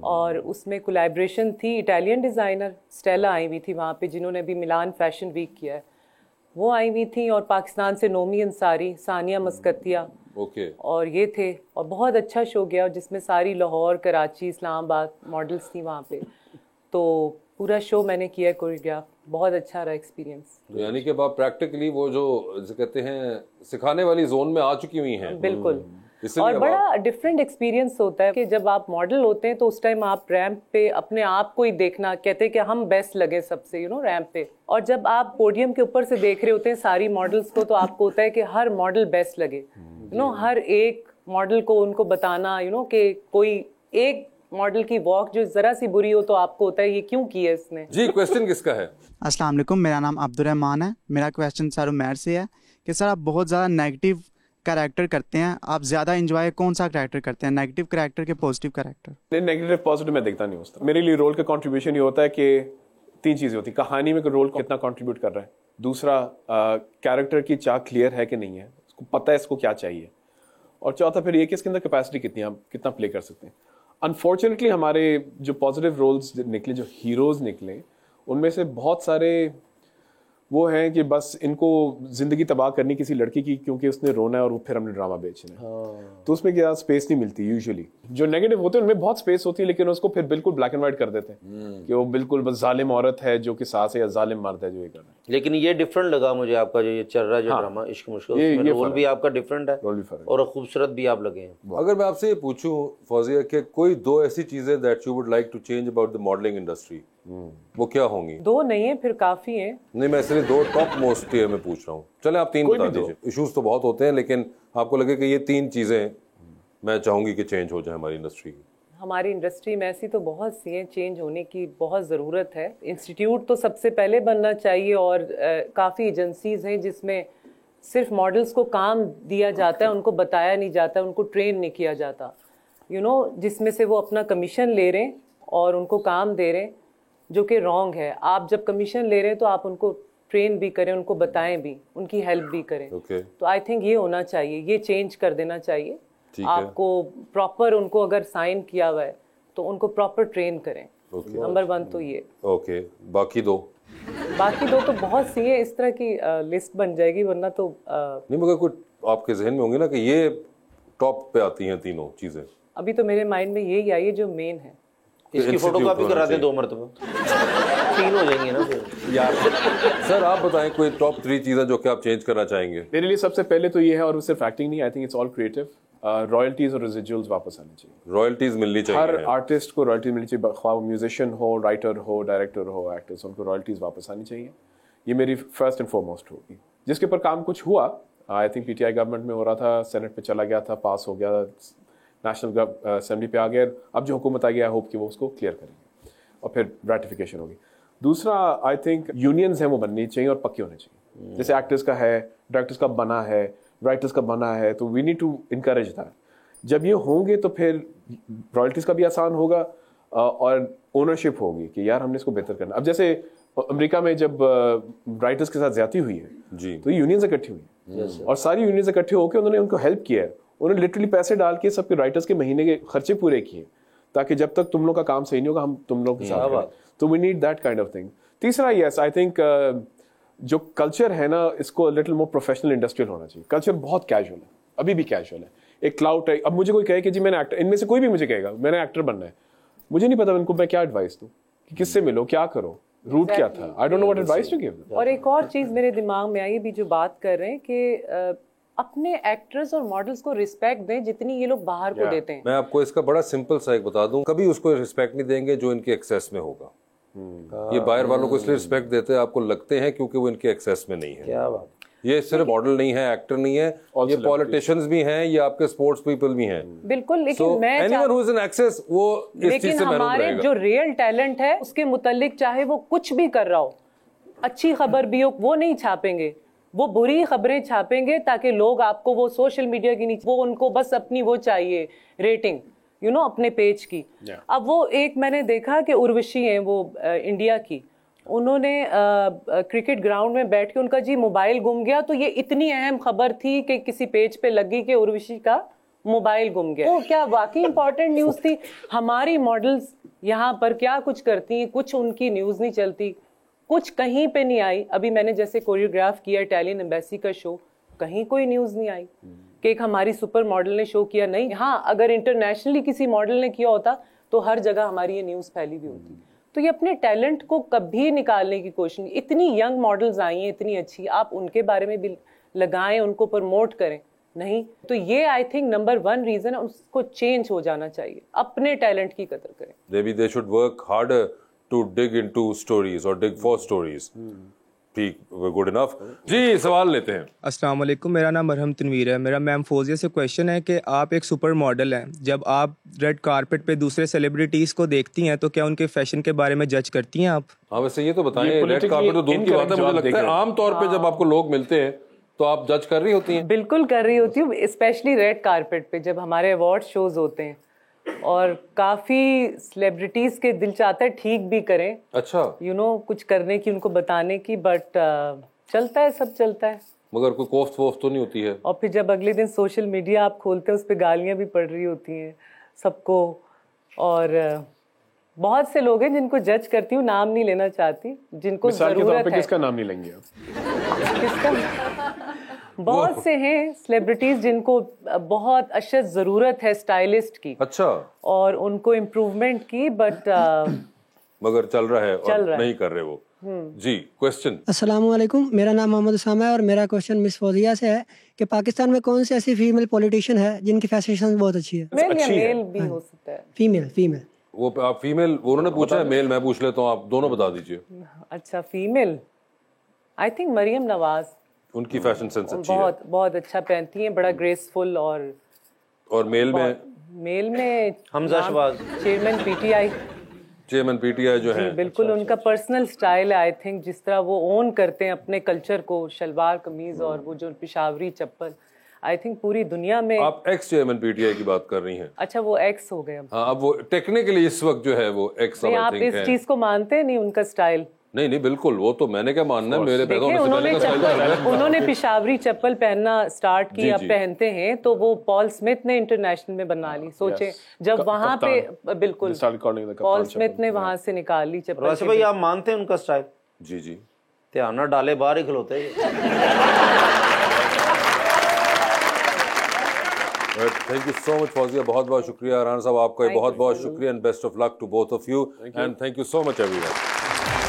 और उसमें कोलैबोरेशन थी। इटालियन डिज़ाइनर स्टेला आई हुई थी वहाँ पे, जिन्होंने अभी मिलान फैशन वीक किया है, वो आई हुई थी, और पाकिस्तान से नोमी अंसारी, सानिया मस्कतिया, और ये थे। और बहुत अच्छा शो गया जिसमें सारी लाहौर, कराची, इस्लामाबाद मॉडल्स थी वहाँ पे। तो पूरा शो मैंने किया कोरियोग्राफ, बहुत अच्छा रहा एक्सपीरियंस। तो यानी कि अब आप प्रैक्टिकली वो जो कहते हैं सिखाने वाली जोन में आ चुकी हुई हैं। बिल्कुल। और बड़ा डिफरेंट एक्सपीरियंस होता है कि जब आप मॉडल होते हैं तो उस टाइम आप रैंप पे अपने आप को ही देखना, कहते हैं कि हम बेस्ट लगे सबसे रैंप पे। और जब आप पोडियम के ऊपर से देख रहे होते हैं सारी मॉडल्स को, तो आपको होता है कि हर मॉडल बेस्ट लगे, हर एक मॉडल को उनको बताना कि कोई एक मॉडल की वॉक जो जरा सी बुरी हो तो आपको होता है ये क्यों किया इसने। जी क्वेश्चन किसका है? अस्सलाम वालेकुम, मेरा नाम अब्दुर्रहमान है। मेरा क्वेश्चन सर उमैर से है कि सर आप बहुत ज़्यादा नेगेटिव कैरेक्टर करते हैं, आप ज़्यादा एंजॉय कौन सा कैरेक्टर करते हैं, नेगेटिव कैरेक्टर के पॉजिटिव कैरेक्टर? नेगेटिव पॉजिटिव मैं देखता नहीं हूँ। मेरे लिए रोल का कंट्रीब्यूशन ये होता है कि 3 चीज़ें होती है। कहानी में रोल कितना कंट्रीब्यूट कर रहा है, दूसरा कैरेक्टर की चाक क्लियर है कि नहीं है, उसको पता है इसको क्या चाहिए, और चौथा फिर ये कि इसके अंदर कैपेसिटी कितनी है, हम कितना प्ले कर सकते हैं। अनफॉर्चुनेटली हमारे जो पॉजिटिव रोल्स निकले, जो हीरोज़ निकले, उनमें से बहुत सारे वो है कि बस इनको जिंदगी तबाह करनी किसी लड़की की क्योंकि उसने रोना है और वो फिर हमने ड्रामा बेचना है। तो उसमें क्या स्पेस नहीं मिलती यूजुअली। जो नेगेटिव होते हैं उनमें बहुत स्पेस होती है, लेकिन उसको फिर बिल्कुल ब्लैक एंड व्हाइट कर देते हैं कि वो बिल्कुल बस जालिम औरत है जो कि सास है या जालिम मर्द है जो ये कर रहा है। लेकिन ये डिफरेंट लगा मुझे आपका जो ये चल रहा है जो ड्रामा इश्क मुश्किल, उसमें रोल भी आपका डिफरेंट है और खूबसूरत भी आप लगे हैं। अगर मैं आपसे ये पूछूं फौजिया कि कोई 2 ऐसी चीजें that you would like to change about the modelling industry, वो क्या होंगी? 2 नहीं है, फिर काफी है। नहीं, मैं इसलिए 2 टॉप मोस्ट में पूछ रहा हूँ। चले आप 3 बता दीजिए। इश्यूज तो बहुत होते हैं, लेकिन आपको लगे कि ये 3 चीजें मैं चाहूंगी कि चेंज हो जाए हमारी इंडस्ट्री की। हमारी इंडस्ट्री में ऐसी तो बहुत सी हैं, चेंज होने की बहुत ज़रूरत है। इंस्टीट्यूट तो सबसे पहले बनना चाहिए और काफ़ी एजेंसीज़ हैं जिसमें सिर्फ मॉडल्स को काम दिया जाता है, उनको बताया नहीं जाता, उनको ट्रेन नहीं किया जाता, जिसमें से वो अपना कमीशन ले रहे हैं और उनको काम दे रहे हैं, जो कि रॉन्ग है। आप जब कमीशन ले रहे हैं तो आप उनको ट्रेन भी करें, उनको बताएं भी, उनकी हेल्प भी करें। तो आई थिंक ये होना चाहिए, ये चेंज कर देना चाहिए। आपको प्रॉपर उनको अगर साइन किया हुआ है तो उनको प्रॉपर ट्रेन करें। नंबर 1 तो ये। बाकी 2 तो बहुत सी है, इस तरह की लिस्ट बन जाएगी, वरना तो नहीं, मगर कुछ आपके जहन में होंगे ना कि ये टॉप पे आती हैं तीनों चीजें। अभी तो मेरे माइंड में यही आई है जो मेन है। इसकी फोटोकॉपी करा दें 2 मरतबा, 3 हो जाएंगे ना फिर। यार सर आप बताएं कोई टॉप 3 चीजें जो कि आप चेंज करना चाहेंगे। मेरे लिए सबसे पहले तो ये है, और सिर्फ एक्टिंग नहीं, I think it's all creative. Royalties और रेजिडुअल्स वापस आनी चाहिए। रॉयल्टीज मिलनी चाहिए, हर आर्टिस्ट को रॉयल्टी मिलनी चाहिए, ख्वाह म्यूजिशियन हो, राइटर हो, डायरेक्टर हो, एक्टर्स, उनको रॉयल्टीज वापस आनी चाहिए। ये मेरी फर्स्ट एंड फॉरमोस्ट होगी। जिसके ऊपर काम कुछ हुआ, आई थिंक पीटीआई गवर्नमेंट में हो रहा था, सेनेट पे चला गया था, पास हो गया, नेशनल असेंबली पे आ गया। अब जो हुकूमत आ गया, आई होप कि वो उसको क्लियर करेंगे और फिर रेटिफिकेशन होगी। दूसरा, आई थिंक यूनियंस हैं वो बननी चाहिए और पक्के होने चाहिए। जैसे एक्टर्स का है, डायरेक्टर्स का बना है, राइटर्स का बना है, तो we need to encourage that. जब ये होंगे तो फिर रॉयल्टीज का भी आसान होगा और ओनरशिप होगी कि यार हमने इसको बेहतर करना। अब जैसे अमेरिका में जब राइटर्स के साथ ज्यादती हुई है जी, तो यूनियंस इकट्ठी हुई है और सारी यूनियंस इकट्ठे होकर उन्होंने उनको हेल्प किया है। उन्होंने लिटरली पैसे डाल के सबके राइटर्स के महीने के खर्चे पूरे किए, ताकि जब तक तुम लोग का काम सही नहीं होगा हम तुम लोग के साथ हैं। तो we need that kind of thing. तीसरा, यस, आई थिंक जो कल्चर है ना, इसको लिटिल मोर प्रोफेशनल इंडस्ट्रियल होना चाहिए। कल्चर बहुत कैजुअल है, अभी भी कैजुअल है, एक क्लाउड है। अब मुझे कोई कहे कि जी मैंने एक्टर, इनमें से कोई भी मुझे कहेगा मैंने एक्टर बनना है, मुझे नहीं पता इनको मैं क्या एडवाइस दूं कि किससे मिलो, क्या करो, रूट क्या था, I don't know what advice to give. और एक और चीज मेरे दिमाग में आई, भी जो बात कर रहे हैं कि अपने एक्टर्स और मॉडल्स को रिस्पेक्ट दें जितनी ये लोग बाहर को देते हैं। मैं आपको इसका बड़ा सिंपल सा एक बता दूं, कभी उसको रिस्पेक्ट नहीं देंगे जो इनके एक्सेस में होगा। ये बाहर वालों को इसलिए रिस्पेक्ट देते हैं, आपको लगते हैं क्योंकि वो इनके एक्सेस में नहीं है। क्या बात। ये सिर्फ मॉडल नहीं है, एक्टर नहीं है, ये पॉलिटिशियंस भी हैं, ये आपके स्पोर्ट्स पीपल भी हैं। बिल्कुल, लेकिन मैं anyone who is in excess वो इस चीज से महरूम रहेगा। हमारे जो रियल टैलेंट है उसके मुतालिक चाहे वो कुछ भी कर रहा हो, अच्छी खबर भी हो, वो नहीं छापेंगे, वो बुरी खबरें छापेंगे ताकि लोग आपको वो सोशल मीडिया के नीचे, वो उनको बस अपनी वो चाहिए रेटिंग, अपने पेज की। अब वो एक मैंने देखा कि उर्वशी हैं वो इंडिया की, उन्होंने क्रिकेट ग्राउंड में बैठ के उनका जी मोबाइल गुम गया, तो ये इतनी अहम खबर थी कि किसी पेज पे लगी कि उर्वशी का मोबाइल गुम गया। तो क्या वाकई इंपॉर्टेंट न्यूज़ थी? हमारी मॉडल्स यहाँ पर क्या कुछ करती हैं, कुछ उनकी न्यूज़ नहीं चलती, कुछ कहीं पे नहीं आई। अभी मैंने जैसे कोरियोग्राफ किया इटालियन एम्बेसी का शो, कहीं कोई न्यूज़ नहीं आई कि एक हमारी सुपर मॉडल ने शो किया। नहीं, हाँ, अगर इंटरनेशनली किसी मॉडल ने किया होता तो हर जगह हमारी ये न्यूज़ फैली भी होती। तो ये अपने टैलेंट को कभी निकालने की कोशिश नहीं। इतनी यंग मॉडल्स आई हैं, इतनी अच्छी, आप उनके बारे में भी लगाएं, उनको प्रमोट करें। नहीं तो ये आई थिंक नंबर 1 रीजन है, उसको चेंज हो जाना चाहिए। अपने टैलेंट की कदर करें। Maybe they should work harder to dig into stories or dig for stories. ठीक, गुड इनफ। जी, सवाल लेते हैं। अस्सलाम वालेकुम, मेरा नाम मरहम तनवीर है। मेरा मैम फौजिया से क्वेश्चन है कि आप एक सुपर मॉडल हैं, जब आप रेड कारपेट पे दूसरे सेलिब्रिटीज को देखती हैं तो क्या उनके फैशन के बारे में जज करती हैं आप? हाँ, वैसे ये तो बताएं, रेड कारपेट तो दूर की बात है, मुझे लगता है आम तौर पे जब आपको लोग मिलते हैं तो आप जज कर रही होती हैं। बिल्कुल कर रही होती हूँ, स्पेशली रेड कारपेट पे जब हमारे अवार्ड शोज होते हैं और काफी सेलिब्रिटीज के दिल चाहता है ठीक भी करें, अच्छा, कुछ करने की, उनको बताने की, बट चलता है, सब चलता है, मगर कोई कोफ्त वोफ्त तो नहीं होती है। और फिर जब अगले दिन सोशल मीडिया आप खोलते हैं उस पर गालियां भी पड़ रही होती हैं सबको, और बहुत से लोग हैं जिनको जज करती हूँ, नाम नहीं लेना चाहती, जिनको मिसाल के तौर जरूरत पे है। किसका नाम नहीं लेंगे आप? किसका? बहुत से हैं सेलिब्रिटीज जिनको बहुत अशद जरूरत है स्टाइलिस्ट की। अच्छा। और उनको इम्प्रूवमेंट की, बट मगर चल रहा है चल और रहा है। नहीं कर रहे वो। जी, क्वेश्चन। अस्सलाम वालेकुम, मेरा नाम मोहम्मद उसामा है और मेरा क्वेश्चन मिस फौजिया से है कि पाकिस्तान में कौन सी ऐसी फीमेल पॉलिटिशियन है जिनकी फैशन सेंस बहुत अच्छी है? मेल या मेल भी हो सकता है। Female female. वो आप फीमेल, वो उन्होंने पूछा है, मेल मैं पूछ लेता हूँ, आप दोनों बता दीजिए। अच्छा, female, I think Maryam Nawaz. उनकी फैशन सेंस अच्छी है। बहुत बहुत अच्छा पहनती हैं, बड़ा ग्रेसफुल। और मेल में? मेल में Hamza Shahbaz, chairman PTI. Chairman PTI जो है, बिल्कुल उनका पर्सनल स्टाइल है। आई थिंक जिस तरह वो ओन करते हैं अपने कल्चर को, शलवार कमीज और वो जो पेशावरी चप्पल, आई थिंक पूरी दुनिया में। आप एक्स चेयरमैन पीटीआई की बात कर रही हैं? अच्छा, वो एक्स हो गए अब। हाँ, अब वो टेक्निकली इस वक्त जो है वो एक्स। नहीं, आप इस चीज को मानते हैं? नहीं, उनका स्टाइल। नहीं नहीं, बिल्कुल, वो तो मैंने क्या मानना है, मेरे पैदा होने से उन्होंने पहले का स्टाइल चल रहा है। उन्होंने पेशावरी चप्पल पहनना स्टार्ट की, अब पहनते हैं, तो वो पॉल स्मिथ ने इंटरनेशनल में बना ली। सोचे जब वहां पे, बिल्कुल पॉल स्मिथ ने वहां से निकाल ली चप्पल। वैसे भाई आप मानते हैं उनका स्टाइल? जी जी, ध्यान ना डाले, बाहर ही खिलौते। Thank you so much Fauzia, बहुत बहुत शुक्रिया। राना साहब आपका बहुत बहुत शुक्रिया, and best of luck to both of you, and thank you so much everyone.